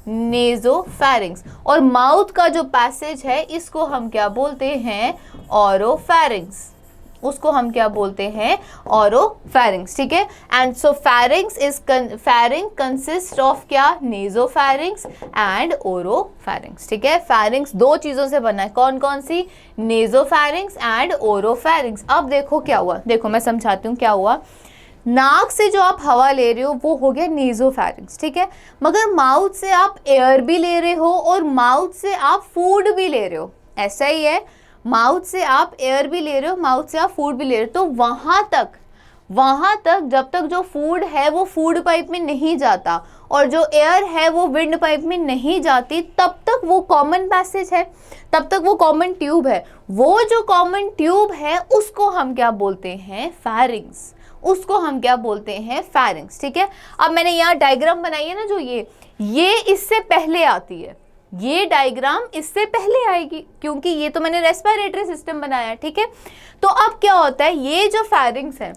नेजोफैरिंग्स। और माउथ का जो पैसेज है इसको हम क्या बोलते हैं, ऑरोफैरिंग्स। उसको हम क्या बोलते हैं, ऑरोफैरिंग्स। ठीक है, एंड सो फैरिंग कंसिस्ट ऑफ क्या, नेजोफैरिंग्स एंड ओरोफैरिंग्स। ठीक है, फैरिंग्स दो चीजों से बना है, कौन कौन सी, नेजोफैरिंग्स एंड ओरोफैरिंग्स। अब देखो क्या हुआ, देखो मैं समझाती हूँ क्या हुआ। नाक से जो आप हवा ले रहे हो वो हो गया नेजोफैरिंग्स। ठीक है, मगर माउथ से आप एयर भी ले रहे हो और माउथ से आप फूड भी ले रहे हो, ऐसा ही है, माउथ से आप एयर भी ले रहे हो, माउथ से आप फूड भी ले रहे हो। तो वहाँ तक जब तक जो फूड है वो फूड पाइप में नहीं जाता और जो एयर है वो विंड पाइप में नहीं जाती, तब तक वो कॉमन पैसेज है, तब तक वो कॉमन ट्यूब है। वो जो कॉमन ट्यूब है उसको हम क्या बोलते हैं, फैरिंग्स। उसको हम क्या बोलते हैं, फैरिंग्स। ठीक है, अब मैंने यहाँ डायग्राम बनाई है ना, जो ये इससे पहले आती है, ये डायग्राम इससे पहले आएगी क्योंकि ये तो मैंने रेस्पिरेटरी सिस्टम बनाया है। ठीक है, तो अब क्या होता है, ये जो फैरिंग्स है,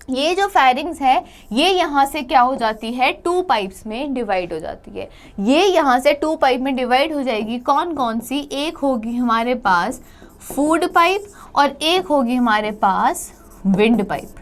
ये जो फैरिंग्स है ये यहाँ से क्या हो जाती है, टू पाइप्स में डिवाइड हो जाती है। ये यहाँ से टू पाइप में डिवाइड हो जाएगी, कौन कौन सी, एक होगी हमारे पास फूड पाइप और एक होगी हमारे पास विंड पाइप।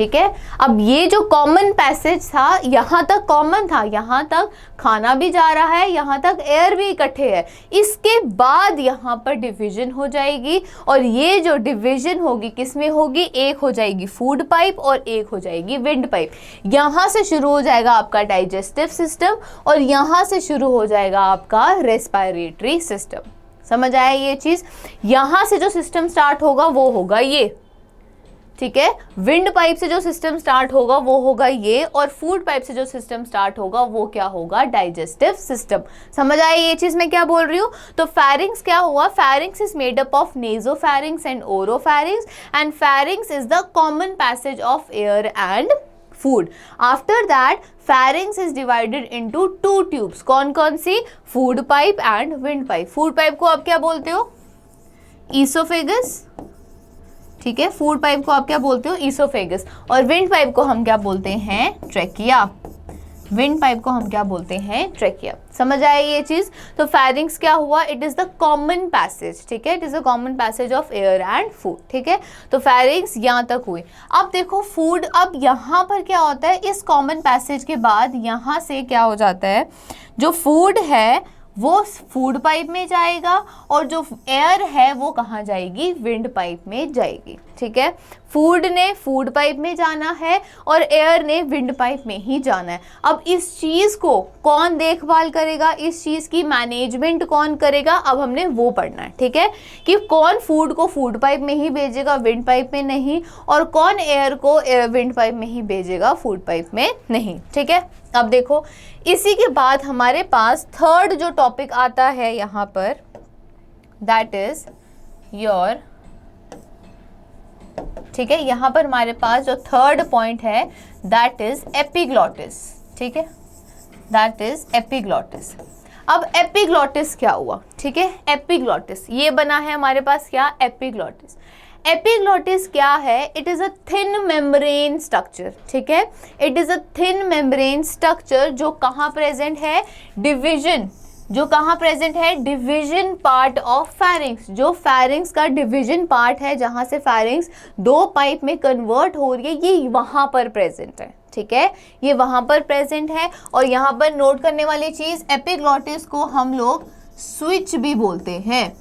ठीक है। अब ये जो कॉमन पैसेज था, यहाँ तक कॉमन था, यहाँ तक खाना भी जा रहा है, यहाँ तक एयर भी इकट्ठे है। इसके बाद यहाँ पर डिवीजन हो जाएगी और ये जो डिवीजन होगी किसमें होगी, एक हो जाएगी फूड पाइप और एक हो जाएगी विंड पाइप। यहाँ से शुरू हो जाएगा आपका डाइजेस्टिव सिस्टम और यहाँ से शुरू हो जाएगा आपका रेस्पिरेटरी सिस्टम। समझ आया ये चीज? यहाँ से जो सिस्टम स्टार्ट होगा वो होगा ये, ठीक है। विंड पाइप से जो सिस्टम स्टार्ट होगा वो होगा ये, और फूड पाइप से जो सिस्टम स्टार्ट होगा वो क्या होगा, डाइजेस्टिव सिस्टम। समझ आया ये चीज मैं क्या बोल रही हूँ? तो फेरिंग्स क्या हुआ, pharynx is made up of nasopharynx and oropharynx and pharynx is the common passage of air and food. After that pharynx is divided into two tubes. कौन कौन सी? Food pipe and wind pipe. Food pipe को आप क्या बोलते हो, ईसोफेगस, ठीक है। फूड पाइप को आप क्या बोलते हो, ईसोफेगस। और विंड पाइप को हम क्या बोलते हैं, ट्रेकिया। विंड पाइप को हम क्या बोलते हैं, ट्रेकिया। समझ आया ये चीज? तो फेरिंग्स क्या हुआ, it is the common passage, ठीक है। It is the common passage of air and food, ठीक है। तो फेरिंग्स यहाँ तक हुई। अब देखो फूड, अब यहाँ पर क्या होता है, इस कॉमन पैसेज के बाद यहाँ से क्या हो जाता है, जो फूड है वो फूड पाइप में जाएगा और जो एयर है वो कहाँ जाएगी, विंड पाइप में जाएगी, ठीक है। फूड ने फूड पाइप में जाना है और एयर ने विंड पाइप में ही जाना है। अब इस चीज़ को कौन देखभाल करेगा, इस चीज़ की मैनेजमेंट कौन करेगा, अब हमने वो पढ़ना है, ठीक है। कि कौन फूड को फूड पाइप में ही भेजेगा, विंड पाइप में नहीं, और कौन एयर को विंड पाइप में ही भेजेगा, फूड पाइप में नहीं, ठीक है। अब देखो इसी के बाद हमारे पास थर्ड जो टॉपिक आता है यहाँ पर, दैट इज योर, ठीक है। यहाँ पर हमारे पास जो थर्ड पॉइंट है दैट इज एपिग्लॉटिस, ठीक है। That is epiglottis. अब एपिग्लॉटिस क्या हुआ, ठीक है। एपिग्लॉटिस ये बना है हमारे पास क्या, एपिग्लॉटिस। एपिग्लॉटिस क्या है, it is a thin membrane structure, ठीक है। It is a thin membrane structure जो कहाँ प्रेजेंट है, डिवीजन, जो कहाँ प्रेजेंट है, डिवीजन पार्ट ऑफ फेरिंग्स। जो फेरिंग्स का डिवीजन पार्ट है, जहाँ से फेरिंग्स दो पाइप में कन्वर्ट हो रही है, ये वहाँ पर प्रेजेंट है, ठीक है। ये वहाँ पर प्रेजेंट है। और यहाँ पर नोट करने वाली चीज़, एपिग्लॉटिस को हम लोग स्विच भी बोलते हैं,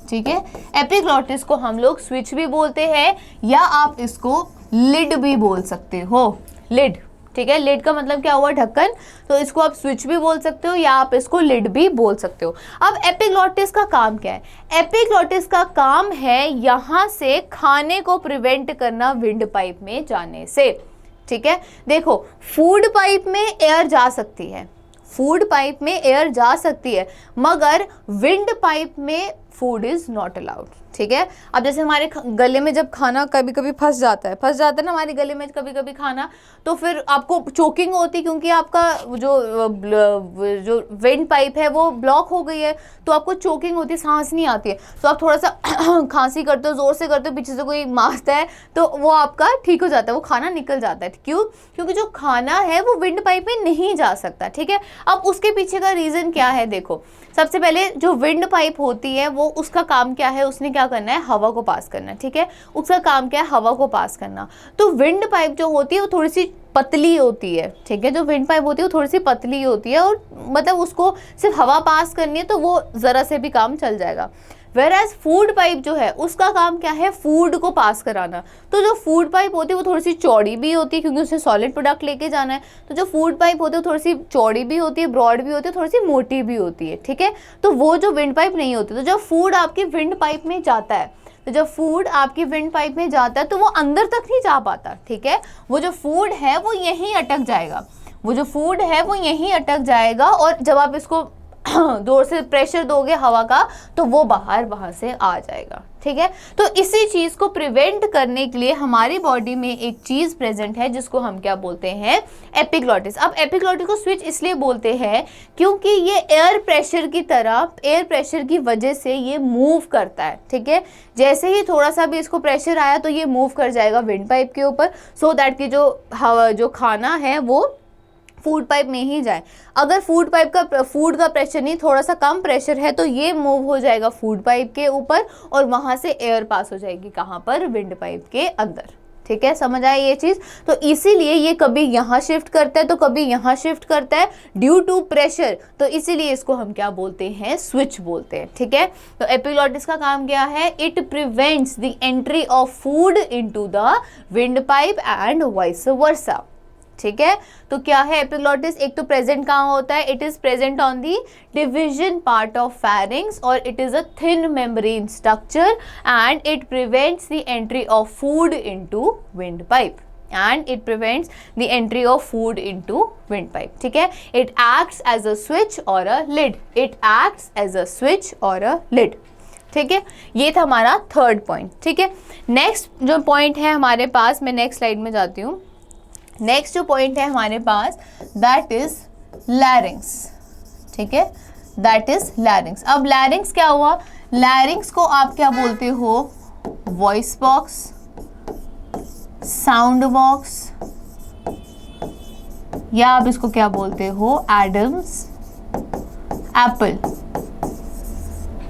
ठीक है। एपिग्लॉटिस को हम लोग स्विच भी बोलते हैं या आप इसको लिड भी बोल सकते हो, लिड, ठीक है। लिड का मतलब क्या हुआ, ढक्कन। तो इसको आप स्विच भी बोल सकते हो या आप इसको लिड भी बोल सकते हो। अब एपिग्लॉटिस का काम क्या है, एपिग्लॉटिस का काम है यहाँ से खाने को प्रिवेंट करना विंड पाइप में जाने से, ठीक है। देखो फूड पाइप में एयर जा सकती है, फूड पाइप में एयर जा सकती है, मगर विंड पाइप में फूड इज नॉट अलाउड, ठीक है। अब जैसे हमारे गले में जब खाना कभी कभी फंस जाता है ना हमारे गले में कभी कभी खाना, तो फिर आपको चोकिंग होती है क्योंकि आपका जो विंड पाइप है वो ब्लॉक हो गई है, तो आपको चोकिंग होती है, सांस नहीं आती है। तो आप थोड़ा सा खांसी करते हो, जोर से करते हो, पीछे से कोई मारता है तो वो आपका ठीक हो जाता है, वो खाना निकल जाता है। क्यों? क्योंकि जो खाना है वो विंड पाइप में नहीं जा सकता, ठीक है। अब उसके पीछे का रीज़न क्या है, देखो सबसे पहले जो विंड पाइप होती है वो उसका काम क्या है, उसने क्या करना है, हवा को पास करना है, ठीक है। उसका काम क्या है, हवा को पास करना। तो विंड पाइप जो होती है वो थोड़ी सी पतली होती है, ठीक है। जो विंड पाइप होती है वो थोड़ी सी पतली होती है और मतलब उसको सिर्फ हवा पास करनी है तो वो ज़रा से भी काम चल जाएगा। वेराज फूड पाइप जो है उसका काम क्या है, फूड को पास कराना। तो जो फूड पाइप होती है वो थोड़ी सी चौड़ी भी होती है क्योंकि उसे सॉलिड प्रोडक्ट लेके जाना है। तो जो फूड पाइप होती है वो थोड़ी सी चौड़ी भी होती है, ब्रॉड भी होती है, थोड़ी सी मोटी भी होती है, ठीक है। तो वो जो विंड पाइप नहीं होती। तो जब फूड आपकी विंड पाइप में जाता है, तो जब फूड आपकी विंड पाइप में जाता है तो वो अंदर तक नहीं जा पाता, ठीक है। वो जो फूड है वो यहीं अटक जाएगा, वो जो फूड है वो यहीं अटक जाएगा और जब आप इसको जोर से प्रेशर दोगे हवा का तो वो बाहर वहां से आ जाएगा, ठीक है। तो इसी चीज को प्रिवेंट करने के लिए हमारी बॉडी में एक चीज प्रेजेंट है जिसको हम क्या बोलते हैं, एपिग्लॉटिस। अब एपिग्लॉटिस को स्विच इसलिए बोलते हैं क्योंकि ये एयर प्रेशर की तरह, एयर प्रेशर की वजह से ये मूव करता है, ठीक है। जैसे ही थोड़ा सा भी इसको प्रेशर आया तो ये मूव कर जाएगा विंड पाइप के ऊपर, सो दैट कि जो खाना है वो फूड पाइप में ही जाए। अगर फूड का प्रेशर नहीं, थोड़ा सा कम प्रेशर है तो ये मूव हो जाएगा फूड पाइप के ऊपर और वहाँ से एयर पास हो जाएगी कहाँ पर, विंड पाइप के अंदर, ठीक है, समझ आया ये चीज। तो इसीलिए ये कभी यहाँ शिफ्ट करता है तो कभी यहाँ शिफ्ट करता है ड्यू टू प्रेशर, तो इसीलिए इसको हम क्या बोलते हैं, स्विच बोलते हैं। ठीक है, तो एपिग्लॉटिस का काम क्या है, it prevents the entry of food into the wind pipe and vice versa. ठीक है, तो क्या है एपिग्लॉटिस, एक तो प्रेजेंट कहाँ होता है, it is present on the division part of pharynx और it is a thin membrane structure and it prevents the entry of food into wind pipe and it prevents the entry of food into windpipe. ठीक है, it acts as a switch or a lid. It acts as a switch or a lid. ठीक है, ये था हमारा थर्ड पॉइंट। ठीक है, नेक्स्ट जो पॉइंट है हमारे पास, मैं नेक्स्ट स्लाइड में जाती हूँ। नेक्स्ट जो पॉइंट है हमारे पास दैट इज लैरिंग्स। ठीक है, दैट इज लैरिंग्स। अब लैरिंग्स क्या हुआ, लैरिंग्स को आप क्या बोलते हो, वॉइस बॉक्स, साउंड बॉक्स, या आप इसको क्या बोलते हो, एडम्स एप्पल।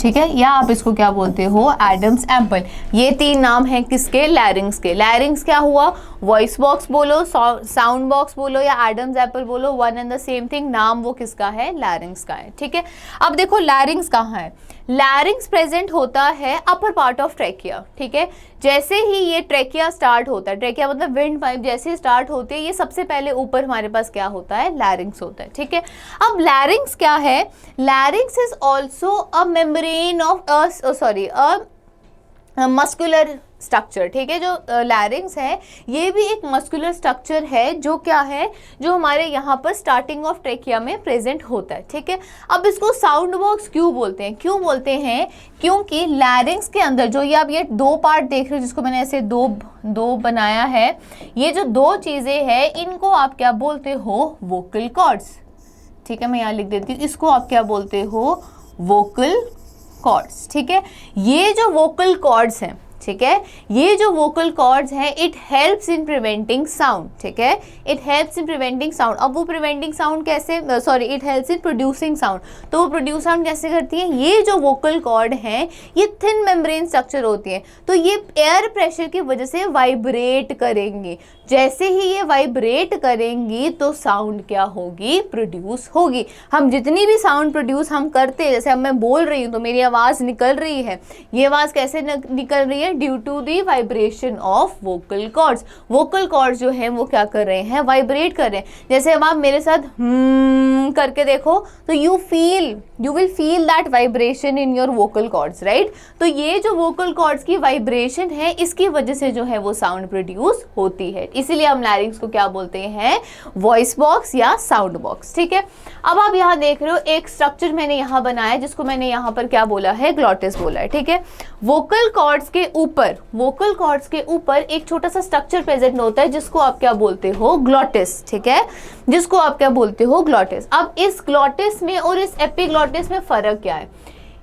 ठीक है, या आप इसको क्या बोलते हो, एडम्स एप्पल। ये तीन नाम हैं किसके, लैरिंग्स के। लैरिंग्स क्या हुआ, वॉइस बॉक्स बोलो, साउंड बॉक्स बोलो या एडम्स एप्पल बोलो, one and the same thing, नाम वो किसका है, लैरिंग्स का है। ठीक है, अब देखो लैरिंग्स कहाँ है, लैरिंग्स प्रेजेंट होता है अपर पार्ट ऑफ ट्रेकिया। ठीक है, जैसे ही ये ट्रेकिया स्टार्ट होता है, ट्रेकिया मतलब विंड पाइप जैसे ही स्टार्ट होती है, ये सबसे पहले ऊपर हमारे पास क्या होता है, लैरिंग्स होता है। ठीक है, अब लैरिंग्स क्या है, लैरिंग्स is also a membrane of muscular structure. ठीक है, जो लैरिंग्स है ये भी एक मस्कुलर स्ट्रक्चर है जो क्या है, जो हमारे यहाँ पर स्टार्टिंग ऑफ ट्रेकिया में प्रेजेंट होता है। ठीक है, अब इसको साउंड बॉक्स क्यों बोलते हैं, क्यों बोलते हैं, क्योंकि लैरिंग्स के अंदर जो ये आप ये दो पार्ट देख रहे हो, जिसको मैंने ऐसे दो बनाया है, ये जो दो चीज़ें हैं इनको आप क्या बोलते हो, वोकल कॉर्ड्स। ठीक है, मैं यहाँ लिख देती हूँ, इसको आप क्या बोलते हो, वोकल कॉर्ड्स। ठीक है, ये जो वोकल कॉर्ड्स हैं, ठीक है, ये जो वोकल कॉर्ड्स हैं, it helps in preventing sound. ठीक है, it helps in preventing sound. अब वो प्रिवेंटिंग साउंड कैसे, it helps in producing sound. तो वो प्रोड्यूस साउंड कैसे करती है, ये जो वोकल कॉर्ड हैं ये थिन मेम्ब्रेन स्ट्रक्चर होती है, तो ये एयर प्रेशर की वजह से वाइब्रेट करेंगी। जैसे ही ये वाइब्रेट करेंगी तो साउंड क्या होगी, प्रोड्यूस होगी। हम जितनी भी साउंड प्रोड्यूस हम करते हैं, जैसे अब मैं बोल रही हूँ तो मेरी आवाज़ निकल रही है, ये आवाज़ कैसे निकल रही है, due to the vibration of vocal cords. Vocal cords जो है वो क्या कर रहे हैं, वाइब्रेट कर रहे हैं। जैसे अब आप मेरे साथ करके देखो तो you will feel that vibration in your vocal cords, right. तो ये जो वोकल कॉर्ड्स की वाइब्रेशन है, इसकी वजह से जो है वो साउंड प्रोड्यूस होती है, इसीलिए हम लैरिंग्स को क्या बोलते हैं, वॉइस बॉक्स या साउंड बॉक्स। ठीक है, अब आप यहाँ देख रहे हो एक स्ट्रक्चर मैंने यहाँ बनाया, जिसको मैंने यहाँ पर क्या बोला है, ग्लॉटिस बोला है। ठीक है, वोकल कॉर्ड्स के ऊपर एक छोटा सा स्ट्रक्चर प्रेजेंट होता है, जिसको आप क्या बोलते हो, ग्लॉटिस। ठीक है, जिसको आप क्या बोलते हो, ग्लॉटिस। अब इस ग्लॉटिस में और इस एपिग्लॉटिस में फर्क क्या है,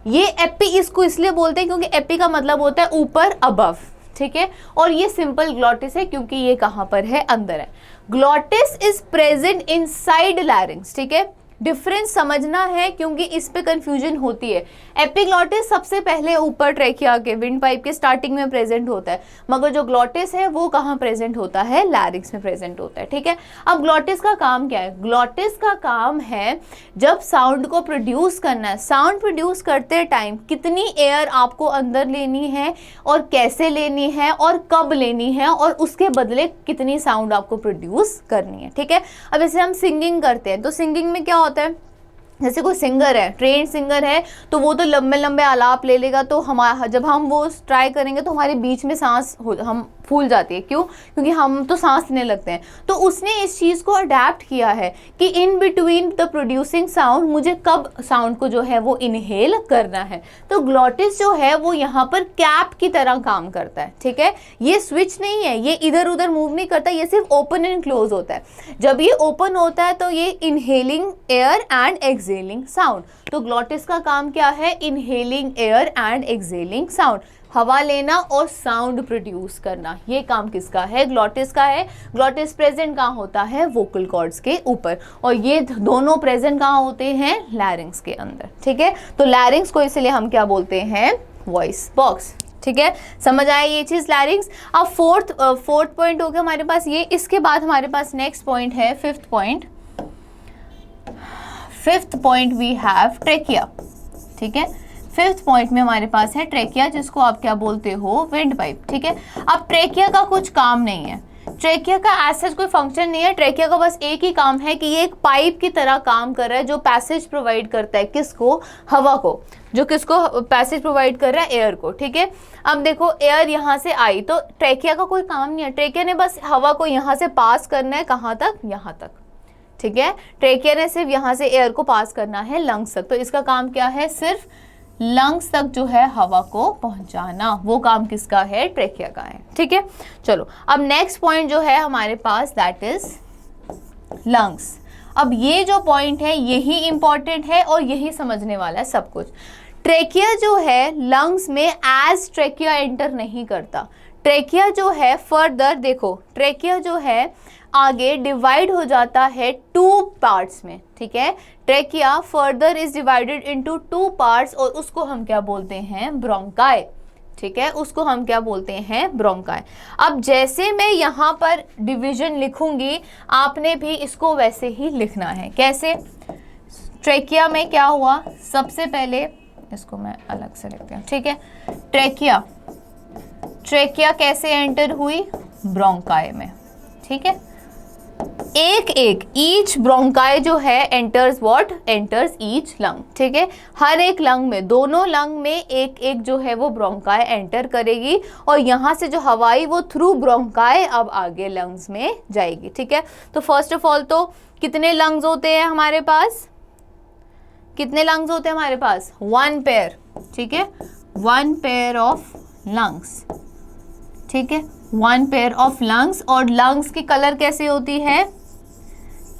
ये एपी इसको इसलिए बोलते हैं क्योंकि एपी का मतलब होता है ऊपर, अबव। ठीक है, और ये सिंपल ग्लॉटिस है क्योंकि ये कहाँ पर है, अंदर है। Glottis is present inside लैरिंग्स। ठीक है, डिफरेंस समझना है क्योंकि इस पे कंफ्यूजन होती है। एपिग्लॉटिस सबसे पहले ऊपर ट्रेकिया के विंड पाइप के स्टार्टिंग में प्रेजेंट होता है, मगर जो ग्लॉटिस है वो कहाँ प्रेजेंट होता है, लैरिंग्स में प्रेजेंट होता है। ठीक है, अब ग्लॉटिस का काम क्या है, ग्लॉटिस का काम है जब साउंड को प्रोड्यूस करना है, साउंड प्रोड्यूस करते टाइम कितनी एयर आपको अंदर लेनी है और कैसे लेनी है और कब लेनी है और उसके बदले कितनी साउंड आपको प्रोड्यूस करनी है। ठीक है, अब जैसे हम सिंगिंग करते हैं तो सिंगिंग में क्या होता है, जैसे कोई सिंगर है, ट्रेन सिंगर है, तो वो तो लंबे लंबे आलाप ले लेगा, तो जब हम वो ट्राई करेंगे तो हमारे बीच में सांस हम फूल जाती है। क्यों, क्योंकि हम तो सांस लेने लगते हैं। तो उसने इस चीज़ को अडेप्ट किया है कि in between the producing sound मुझे कब साउंड को जो है वो इनहेल करना है। तो ग्लॉटिस जो है वो यहाँ पर कैप की तरह काम करता है। ठीक है, ये स्विच नहीं है, ये इधर उधर मूव नहीं करता, ये सिर्फ ओपन एंड क्लोज होता है। जब ये ओपन होता है तो ये inhaling air and exhaling sound. तो ग्लॉटिस का काम क्या है, inhaling air and exhaling sound, हवा लेना और साउंड प्रोड्यूस करना, ये काम किसका है, ग्लॉटिस का है। ग्लॉटिस प्रेजेंट कहाँ होता है, वोकल कॉर्ड्स के ऊपर, और ये दोनों प्रेजेंट कहाँ होते हैं, लैरिंग्स के अंदर। ठीक है, तो लैरिंग्स को इसलिए हम क्या बोलते हैं, वॉइस बॉक्स। ठीक है, समझ आया ये चीज़ लैरिंग्स। अब फोर्थ पॉइंट हो गया हमारे पास ये। इसके बाद हमारे पास नेक्स्ट पॉइंट है fifth point we have trachea. ठीक है, फिफ्थ पॉइंट में हमारे पास है ट्रेकिया, जिसको आप क्या बोलते हो, विंड पाइप। ठीक है, अब ट्रेकिया का कुछ काम नहीं है, ट्रेकिया का ऐसा कोई फंक्शन नहीं है। ट्रेकिया का बस एक ही काम है कि ये एक पाइप की तरह काम कर रहा है जो पैसेज प्रोवाइड करता है किसको, हवा को, जो किसको पैसेज प्रोवाइड कर रहा है, एयर को। ठीक है, अब देखो एयर यहाँ से आई तो ट्रेकिया का कोई काम नहीं है, ट्रेकिया ने बस हवा को यहाँ से पास करना है, कहाँ तक, यहाँ तक। ठीक है, ट्रेकिया ने सिर्फ यहाँ से एयर को पास करना है लंग्स तक, तो इसका काम क्या है, सिर्फ लंग्स तक जो है हवा को पहुंचाना, वो काम किसका है, ट्रेकिया का है। ठीक है, चलो अब नेक्स्ट पॉइंट जो है हमारे पास दैट इज लंग्स। अब ये जो पॉइंट है यही इंपॉर्टेंट है और यही समझने वाला है सब कुछ। ट्रेकिया जो है लंग्स में एज ट्रेकिया एंटर नहीं करता। ट्रेकिया जो है फर्दर, देखो ट्रेकिया जो है आगे डिवाइड हो जाता है 2 पार्ट्स में। ठीक है, trachea further is divided into 2 parts और उसको हम क्या बोलते हैं, ब्रोंकाई। ठीक है, उसको हम क्या बोलते हैं, ब्रोंकाई। अब जैसे मैं यहाँ पर डिवीजन लिखूंगी आपने भी इसको वैसे ही लिखना है। कैसे, ट्रेकिया में क्या हुआ, सबसे पहले इसको मैं अलग से लिखती हूँ। ठीक है, ट्रेकिया कैसे एंटर हुई, ब्रोंकाई में। ठीक है, एक ईच ब्रोंकाई जो है enters what, enters each lung. ठीक है, हर एक लंग में, दोनों लंग में एक जो है वो ब्रोंकाई एंटर करेगी और यहाँ से जो हवाई वो थ्रू ब्रोंकाई अब आगे लंग्स में जाएगी। ठीक है, तो फर्स्ट ऑफ ऑल तो कितने लंग्स होते हैं हमारे पास, कितने लंग्स होते हैं हमारे पास, 1 पेयर। ठीक है, 1 पेयर ऑफ लंग्स। ठीक है, 1 पेयर ऑफ लंग्स, और लंग्स की कलर कैसे होती है,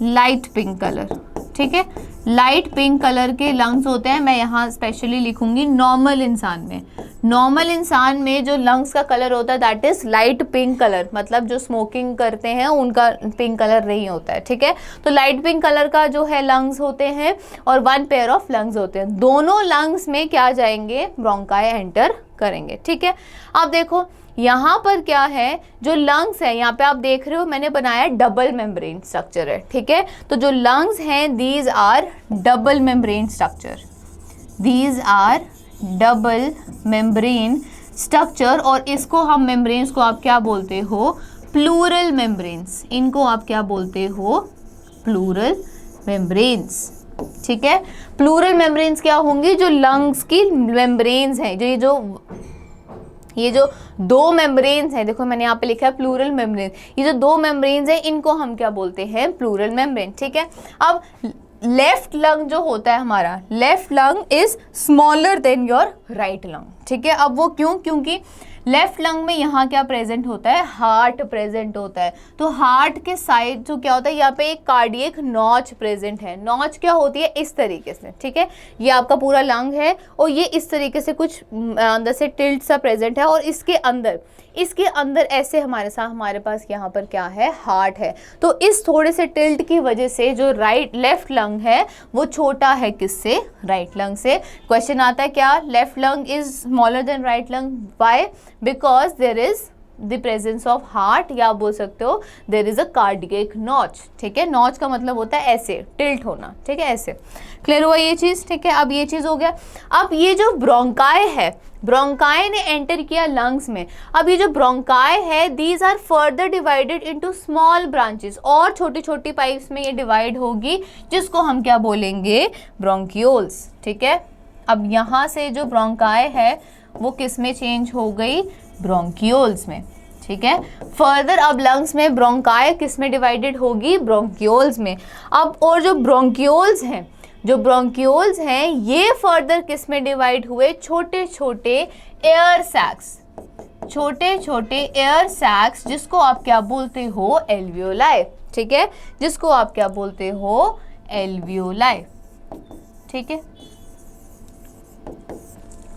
लाइट पिंक कलर। ठीक है, लाइट पिंक कलर के लंग्स होते हैं। मैं यहाँ स्पेशली लिखूंगी नॉर्मल इंसान में, नॉर्मल इंसान में जो लंग्स का कलर होता है that is light pink colour, मतलब जो स्मोकिंग करते हैं उनका पिंक कलर नहीं होता है। ठीक है, तो लाइट पिंक कलर का जो है लंग्स होते हैं और 1 पेयर ऑफ लंग्स होते हैं। दोनों लंग्स में क्या जाएंगे, ब्रोंकाई एंटर करेंगे। ठीक है, अब देखो यहाँ पर क्या है, जो लंग्स है यहाँ पे आप देख रहे हो मैंने बनाया डबल मेम्ब्रेन स्ट्रक्चर है। ठीक है, तो जो लंग्स हैं these are double membrane structure, these are double membrane structure, और इसको हम मेम्ब्रेन्स को आप क्या बोलते हो, प्लूरल मेम्ब्रेन्स। इनको आप क्या बोलते हो, प्लूरल मेम्ब्रेन्स। ठीक है, प्लूरल मेम्ब्रेन्स क्या होंगी, जो लंग्स की मेम्ब्रेन्स हैं, ये जो 2 मेम्ब्रेन्स हैं, देखो मैंने यहाँ पे लिखा है प्लूरल मेम्ब्रेन, ये जो 2 मेम्ब्रेन्स हैं इनको हम क्या बोलते हैं, प्लूरल मेम्ब्रेन। ठीक है, अब लेफ्ट लंग जो होता है हमारा, left lung is smaller then your right lung. ठीक है, अब वो क्यों, क्योंकि लेफ्ट लंग में यहाँ क्या प्रेजेंट होता है, हार्ट प्रेजेंट होता है। तो हार्ट के साइड जो क्या होता है, यहाँ पे एक कार्डियक नॉच प्रेजेंट है। नॉच क्या होती है, इस तरीके से। ठीक है, ये आपका पूरा लंग है और ये इस तरीके से कुछ अंदर से टिल्ट सा प्रेजेंट है, और इसके अंदर ऐसे हमारे पास यहाँ पर क्या है, हार्ट है। तो इस थोड़े से टिल्ट की वजह से जो लेफ्ट लंग है वो छोटा है किससे, राइट लंग से। क्वेश्चन आता है क्या, left lung is smaller than right lung, why, because there is the presence of heart, या आप बोल सकते हो there is a cardiac notch. ठीक है, नॉच का मतलब होता है ऐसे टिल्ट होना। ठीक है, ऐसे क्लियर हुआ ये चीज। ठीक है, अब ये चीज हो गया। अब ये जो ब्रोंकाई है, ब्रोंकाई ने एंटर किया लंग्स में। अब ये जो ब्रोंकाई है these are further divided into small branches, और छोटी छोटी पाइप्स में ये डिवाइड होगी, जिसको हम क्या बोलेंगे, ब्रोंकियोल्स। ठीक है, अब यहाँ से जो ब्रोंकाई है वो किस में चेंज हो गई, ब्रोंकियोल्स में। ठीक है, फर्दर अब लंग्स में ब्रोंकाई किस में डिवाइडेड होगी, ब्रोंकियोल्स में। अब और जो ब्रोंकियोल्स हैं ये फर्दर किस में डिवाइड हुए, छोटे छोटे एयर सैक्स, छोटे छोटे एयर सैक्स, जिसको आप क्या बोलते हो, एल्वियोलाई। ठीक है, जिसको आप क्या बोलते हो, एल्वियोलाई। ठीक है,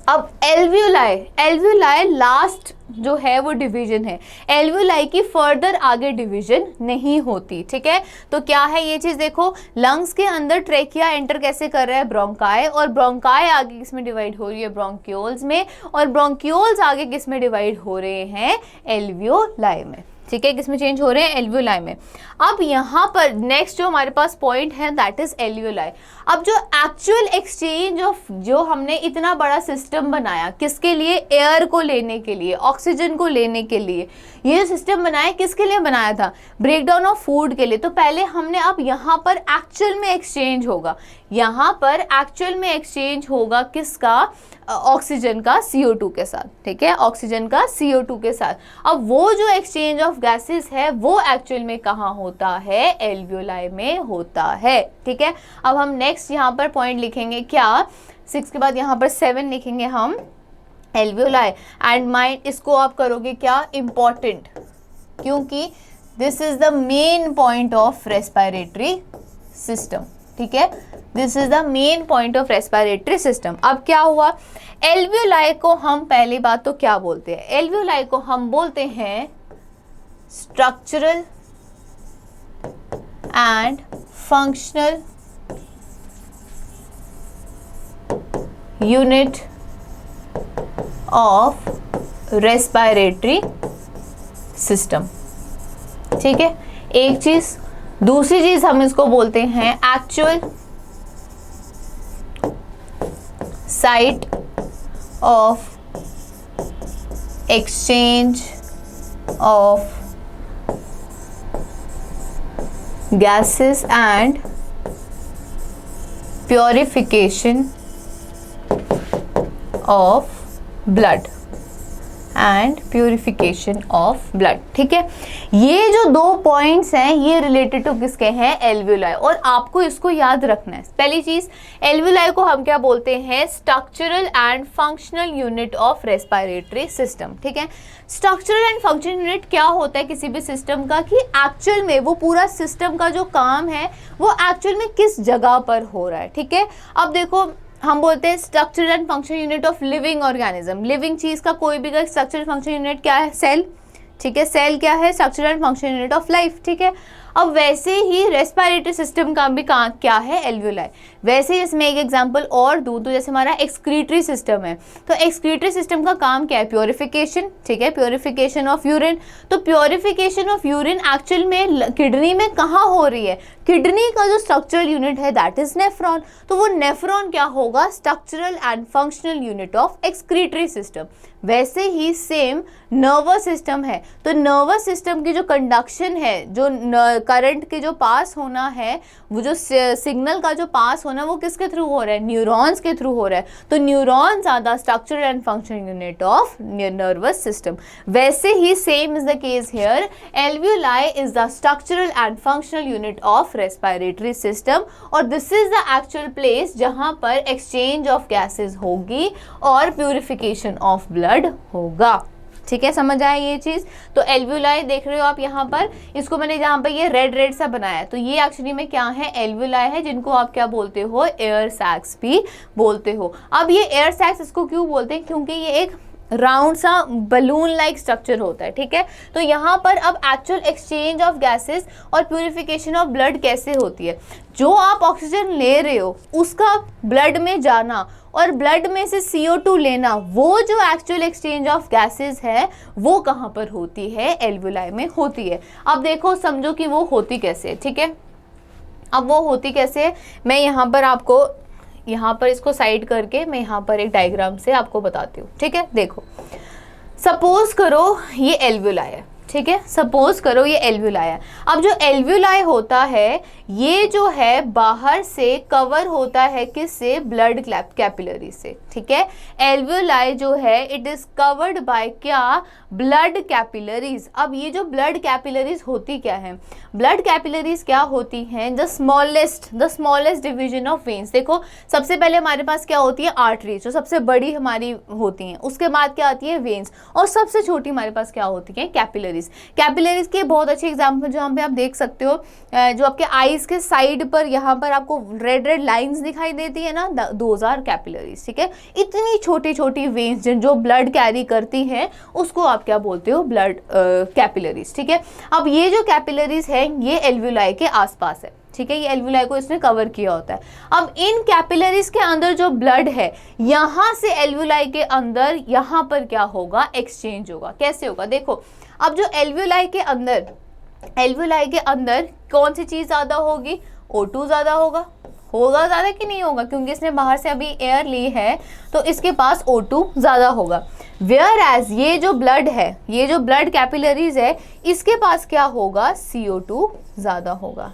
अब एल्वियोलाई लास्ट जो है वो डिवीजन है, एल्वियोलाई की फर्दर आगे डिवीजन नहीं होती, ठीक है। तो क्या है ये चीज, देखो लंग्स के अंदर ट्रेकिया एंटर कैसे कर रहा है, ब्रोंकाई, और ब्रोंकाई आगे किसमें डिवाइड हो रही है, ब्रोंक्यूल्स में, और ब्रोंक्यूल्स आगे किसमें डिवाइड हो रहे हैं, एल्वियोलाई में, ठीक है, किसमें चेंज हो रहे हैं, एल्वियोलाई में। अब यहाँ पर नेक्स्ट जो हमारे पास पॉइंट है दैट इज एल्वियोलाई। अब जो एक्चुअल एक्सचेंज ऑफ, जो हमने इतना बड़ा सिस्टम बनाया किसके लिए, एयर को लेने के लिए, ऑक्सीजन को लेने के लिए, ये जो सिस्टम बनाया किसके लिए बनाया था, ब्रेकडाउन ऑफ फूड के लिए। तो पहले हमने, अब यहाँ पर एक्चुअल में एक्सचेंज होगा, यहाँ पर एक्चुअल में एक्सचेंज होगा किसका, ऑक्सीजन का CO2 के साथ, ठीक है, ऑक्सीजन का CO2 के साथ। अब वो जो एक्सचेंज ऑफ गैसेस है वो एक्चुअल में कहाँ होता है, एल्वियोलाई में होता है, ठीक है। अब हम नेक्स्ट यहाँ पर पॉइंट लिखेंगे क्या, 6 के बाद यहाँ पर 7 लिखेंगे हम, एल्वियोलाई एंड माइंड, इसको आप करोगे क्या, इम्पॉर्टेंट, क्योंकि this is the main point of respiratory system, ठीक है, this is the main point of respiratory system. अब क्या हुआ, एल्वियोलाई को हम पहली बात तो क्या बोलते हैं, एल्वियोलाई को हम बोलते हैं structural and functional unit of respiratory system, ठीक है, एक चीज। दूसरी चीज हम इसको बोलते हैं actual site of exchange of gases and purification of blood and purification of blood, ठीक है। ये जो 2 पॉइंट्स हैं ये रिलेटेड टू किसके हैं, एल्वियोलाई, और आपको इसको याद रखना है। पहली चीज, एल्वियोलाई को हम क्या बोलते हैं, structural and functional unit of respiratory system, ठीक है। स्ट्रक्चरल एंड फंक्शनल यूनिट क्या होता है किसी भी सिस्टम का, कि एक्चुअल में वो पूरा सिस्टम का जो काम है वो एक्चुअल में किस जगह पर हो रहा है, ठीक है। अब देखो हम बोलते हैं structural and functional unit of living organism, living चीज का कोई भी स्ट्रक्चरल फंक्शनल यूनिट क्या है, सेल, ठीक है, सेल क्या है, structural and functional unit of life, ठीक है। अब वैसे ही रेस्पिरेटरी सिस्टम का भी क्या है, एल्वियोलाई। वैसे ही इसमें एक एग्जांपल और दूं तो जैसे हमारा एक्सक्रीटरी सिस्टम है, तो एक्सक्रीटरी सिस्टम का काम क्या है, प्योरिफिकेशन, ठीक है, प्योरिफिकेशन ऑफ यूरिन। तो प्योरिफिकेशन ऑफ यूरिन एक्चुअल में किडनी में कहाँ हो रही है, किडनी का जो स्ट्रक्चरल यूनिट है दैट इज नेफ्रॉन, तो वो नेफ्रॉन क्या होगा, structural and functional unit of excretory system. वैसे ही सेम नर्वस सिस्टम है, तो नर्वस सिस्टम की जो कंडक्शन है, जो करंट के जो पास होना है, वो जो सिग्नल का जो पास होना है वो किसके थ्रू हो रहा है, न्यूरॉन्स के थ्रू हो रहा है। तो neurons are the structural and functional unit of nervous system. वैसे ही same is the case here, alveoli is the structural and functional unit of respiratory system, और this is the actual place जहां पर एक्सचेंज ऑफ गैसेस होगी और प्यूरिफिकेशन ऑफ ब्लड होगा, ठीक है, समझ आया ये चीज। तो एल्वियोलाई देख रहे हो आप यहाँ पर, इसको मैंने जहाँ पर ये रेड सा बनाया है, तो ये एक्चुअली में क्या है, एल्वियोलाई है, जिनको आप क्या बोलते हो, एयर सैक्स भी बोलते हो। अब ये एयर सैक्स इसको क्यों बोलते हैं, क्योंकि ये एक राउंड सा बलून लाइक स्ट्रक्चर होता है, ठीक है। तो यहाँ पर अब एक्चुअल एक्सचेंज ऑफ गैसेस और प्यूरिफिकेशन ऑफ ब्लड कैसे होती है, जो आप ऑक्सीजन ले रहे हो उसका ब्लड में जाना और ब्लड में से CO2 लेना, वो जो एक्चुअल एक्सचेंज ऑफ गैसेस है वो कहाँ पर होती है, एल्वियोलाई में होती है। अब देखो समझो कि वो होती कैसे है, ठीक है। अब वो होती कैसे है, मैं यहाँ पर आपको, यहाँ पर इसको साइड करके मैं यहाँ पर एक डायग्राम से आपको बताती हूँ, ठीक है। देखो सपोज करो ये एल्वियोलाई है, ठीक है, सपोज करो ये एल्वियोलाई है। अब जो एल्वियोलाई होता है ये जो है बाहर से कवर होता है किससे, ब्लड कैपिलरी से, ठीक है। एल्वियोलाई जो है इट इज कवर्ड बाय क्या, ब्लड कैपिलरीज। अब ये जो ब्लड कैपिलरीज होती क्या है, ब्लड कैपिलरीज क्या होती हैं, the smallest division of veins. देखो सबसे पहले हमारे पास क्या होती है, आर्टरीज, जो सबसे बड़ी हमारी होती हैं, उसके बाद क्या आती है, वेन्स, और सबसे छोटी हमारे पास क्या होती है, कैपिलरीज। कैपिलरीज। कैपिलरीज के बहुत अच्छे एग्जाम्पल जहाँ पे आप देख सकते हो, जो आपके आईज के साइड पर यहाँ पर आपको रेड रेड लाइंस दिखाई देती है ना, दोज आर कैपिलरीज। ठीक है, इतनी छोटी छोटी वेन्स जो ब्लड कैरी करती हैं उसको आप क्या बोलते हो, ब्लड कैपिलरीज। ठीक है, अब ये जो कैपिलरीज है ये एल्वुलाई के आसपास है। ठीक है, ये एल्वुलाई को इसने कवर किया होता है। अब इन कैपिलरीज के अंदर जो ब्लड है यहाँ से एल्वुलाई के अंदर यहाँ पर क्या होगा, एक्सचेंज होगा। कैसे होगा, देखो अब जो एल्वुलाई के अंदर कौन सी चीज ज्यादा होगी, O2 ज्यादा होगा ज्यादा कि नहीं होगा, क्योंकि इसने बाहर से अभी एयर ली है तो इसके पास O2 ज्यादा होगा। वेयर एज ये जो ब्लड है, ये जो ब्लड कैपिलरीज है, इसके पास क्या होगा, CO2 ज्यादा होगा।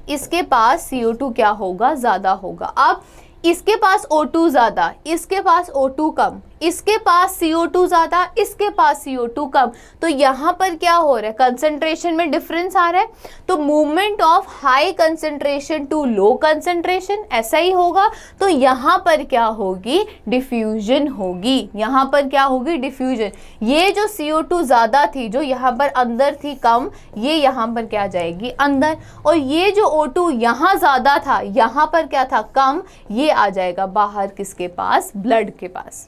इसके पास CO2 क्या होगा, ज्यादा होगा। अब इसके पास O2 ज्यादा, इसके पास O2 कम, इसके पास CO2 ज्यादा, इसके पास CO2 कम, तो यहाँ पर क्या हो रहा है, कंसंट्रेशन में डिफरेंस आ रहा है। तो movement of high concentration to low concentration ऐसा ही होगा। तो यहाँ पर क्या होगी, डिफ्यूजन होगी। यहाँ पर क्या होगी, डिफ्यूजन। ये जो CO2 ज्यादा थी, जो यहाँ पर अंदर थी कम, ये यहाँ पर क्या जाएगी, अंदर। और ये जो O2 यहाँ ज्यादा था, यहाँ पर क्या था, कम, ये आ जाएगा बाहर, किसके पास, ब्लड के पास।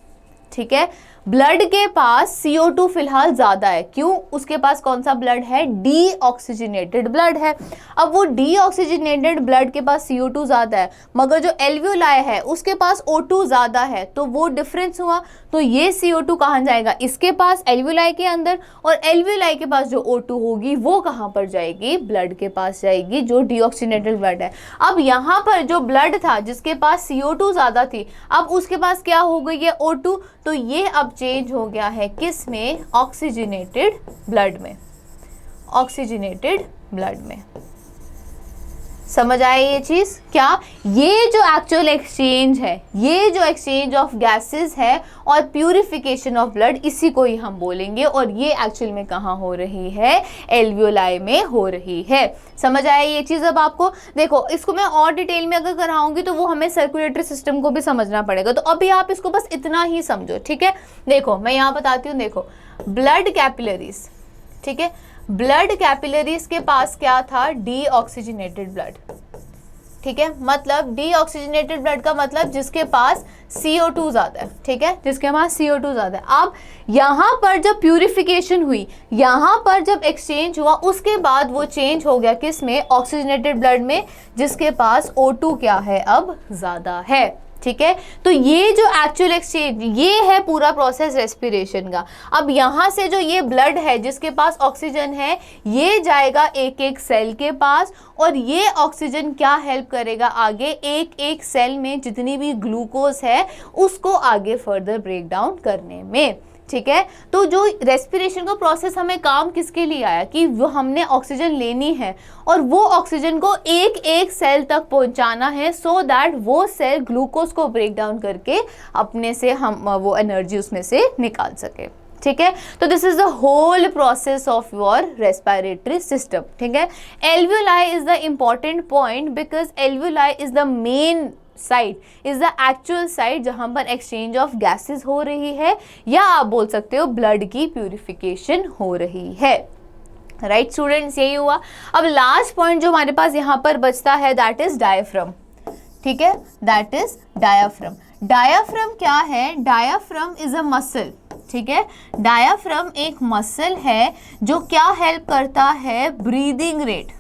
ठीक है, ब्लड के पास CO2 फिलहाल ज्यादा है। क्यों, उसके पास कौन सा ब्लड है, डीऑक्सीजनेटेड ब्लड है। अब वो डीऑक्सीजनेटेड ब्लड के पास CO2 ज्यादा है, मगर जो एल्वुलाई है उसके पास O2 ज्यादा है, तो वो डिफरेंस हुआ। तो ये CO2 कहाँ जाएगा, इसके पास, एल्वुलाई के अंदर, और एल्वुलाई के पास जो O2 होगी वो कहाँ पर जाएगी, ब्लड के पास जाएगी, जो डीऑक्सीजनेटेड ब्लड है। अब यहाँ पर जो ब्लड था जिसके पास CO2 ज्यादा थी, अब उसके पास क्या हो गई है, O2, तो ये अब चेंज हो गया है किस में, ऑक्सीजनेटेड ब्लड में, ऑक्सीजनेटेड ब्लड में। समझ आया ये चीज क्या, ये जो एक्चुअल एक्सचेंज है, ये जो एक्सचेंज ऑफ गैसेस है और प्यूरिफिकेशन ऑफ ब्लड, इसी को ही हम बोलेंगे। और ये एक्चुअल में कहाँ हो रही है, एल्वुलाई में हो रही है। समझ आया ये चीज। अब आपको देखो, इसको मैं और डिटेल में अगर कराऊंगी तो वो हमें सर्कुलेटरी सिस्टम को भी समझना पड़ेगा, तो अभी आप इसको बस इतना ही समझो। ठीक है, देखो मैं यहाँ बताती हूँ, देखो ब्लड कैपिलरीज, ठीक है, ब्लड कैपिलरीज के पास क्या था, डीऑक्सीजनेटेड ब्लड। ठीक है, मतलब डीऑक्सीजनेटेड ब्लड का मतलब जिसके पास CO2 ज्यादा है। ठीक है, जिसके पास CO2 ज्यादा है। अब यहाँ पर जब प्यूरिफिकेशन हुई, यहाँ पर जब एक्सचेंज हुआ, उसके बाद वो चेंज हो गया किस में, ऑक्सीजनेटेड ब्लड में, जिसके पास O2 क्या है, अब ज्यादा है। ठीक है, तो ये जो एक्चुअल एक्सचेंज, ये है पूरा प्रोसेस रेस्पिरेशन का। अब यहाँ से जो ये ब्लड है जिसके पास ऑक्सीजन है, ये जाएगा एक एक सेल के पास, और ये ऑक्सीजन क्या हेल्प करेगा आगे, एक एक सेल में जितनी भी ग्लूकोज है उसको आगे फर्दर ब्रेक डाउन करने में। ठीक है, तो जो रेस्पिरेशन का प्रोसेस हमें काम किसके लिए आया, कि वो हमने ऑक्सीजन लेनी है और वो ऑक्सीजन को एक एक सेल तक पहुंचाना है, सो दैट वो सेल ग्लूकोज को ब्रेक डाउन करके अपने से हम वो एनर्जी उसमें से निकाल सके। ठीक है, तो this is the whole process of your respiratory system. ठीक है, alveoli is the important point because alveoli is the main site, is the actual site जहां पर एक्सचेंज ऑफ गैसेस हो रही है, या आप बोल सकते हो ब्लड की प्यूरिफिकेशन हो रही है। राइट स्टूडेंट्स, यही हुआ। अब लास्ट पॉइंट जो हमारे पास यहाँ पर बचता है, दैट इज डायफ्राम। ठीक है, दैट इज डायफ्राम। डायफ्राम क्या है, डायफ्राम इज अ मसल। ठीक है, डायफ्राम एक मसल है जो क्या हेल्प करता है, ब्रीदिंग रेट,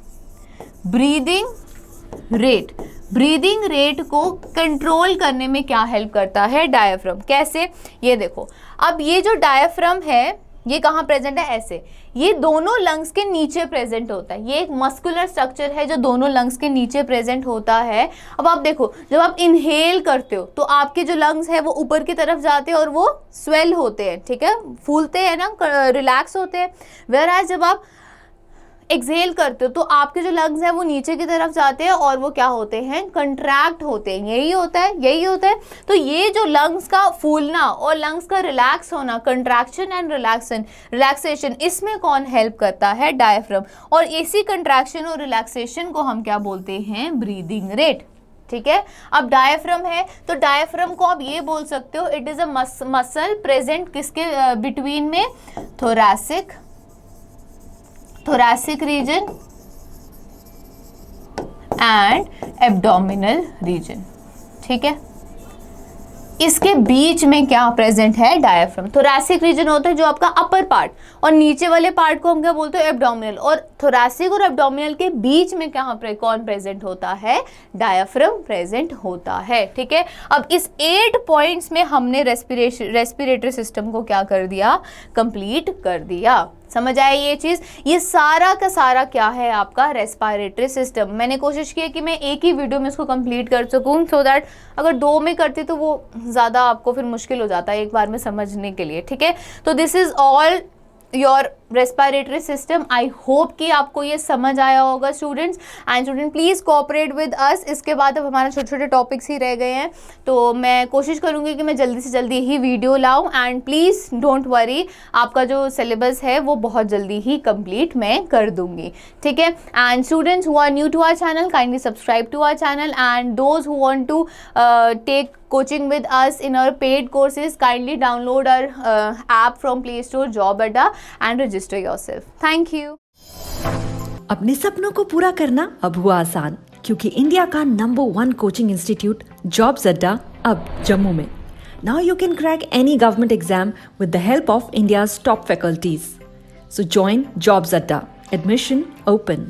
ब्रीदिंग रेट को कंट्रोल करने में क्या हेल्प करता है, डायफ्राम। कैसे, ये देखो, अब ये जो डायफ्राम है ये कहाँ प्रेजेंट है, ऐसे, ये दोनों लंग्स के नीचे प्रेजेंट होता है। ये एक मस्कुलर स्ट्रक्चर है जो दोनों लंग्स के नीचे प्रेजेंट होता है। अब आप देखो, जब आप इनहेल करते हो तो आपके जो लंग्स है वो ऊपर की तरफ जाते हैं और वो स्वेल होते हैं। ठीक है, फूलते हैं ना, रिलैक्स होते हैं। वेयर एज जब आप एक्सहेल करते हो तो आपके जो लंग्स हैं वो नीचे की तरफ जाते हैं और वो क्या होते हैं, कंट्रैक्ट होते हैं। यही होता है। तो ये जो लंग्स का फूलना और लंग्स का रिलैक्स होना, कंट्रैक्शन एंड रिलैक्सेशन, इसमें कौन हेल्प करता है, डायफ्राम। और इसी कंट्रैक्शन और रिलैक्सेशन को हम क्या बोलते हैं, ब्रीदिंग रेट। ठीक है, अब डायफ्राम है तो डायफ्राम को आप ये बोल सकते हो, it is a muscle present किसके बिटवीन में, thoracic thoracic region and abdominal region. ठीक है, इसके बीच में क्या प्रेजेंट है? डायफ्राम. थोरैसिक रीजन होता है जो आपका अपर पार्ट, और नीचे वाले पार्ट को हम क्या बोलते हैं? एब्डोमिनल. और थोरैसिक और एब्डोमिनल के बीच में क्या कौन प्रेजेंट होता है? डायफ्राम प्रेजेंट होता है. ठीक है, अब इस 8 पॉइंट्स में हमने रेस्पिरेटरी सिस्टम को क्या कर दिया? कंप्लीट कर दिया. समझ आया ये चीज? ये सारा का सारा क्या है? आपका रेस्पिरेटरी सिस्टम. मैंने कोशिश की है कि मैं एक ही वीडियो में इसको कंप्लीट कर सकूं, सो दैट अगर 2 में करती तो वो ज़्यादा आपको फिर मुश्किल हो जाता है एक बार में समझने के लिए. ठीक है, तो this is all your respiratory system. I hope कि आपको ये समझ आया होगा students. And student please cooperate with us. इसके बाद अब हमारे छोटे छोटे टॉपिक्स ही रह गए हैं, तो मैं कोशिश करूँगी कि मैं जल्दी से जल्दी ही वीडियो लाऊं. एंड प्लीज़ डोंट वरी, आपका जो सिलेबस है वो बहुत जल्दी ही कंप्लीट मैं कर दूंगी. ठीक है, and students who are new to our channel, kindly subscribe to our channel. And those who want to take coaching with us in our paid courses, kindly download our app from Play Store, Job Adda, and register yourself. Thank you. अपने सपनों को पूरा करना अब हुआ आसान, क्योंकि इंडिया का नंबर 1 कोचिंग इंस्टीट्यूट जॉब्स अड्डा अब जम्मू में. Now you can crack any government exam with the help of India's top faculties. So join Jobs Adda. Admission open.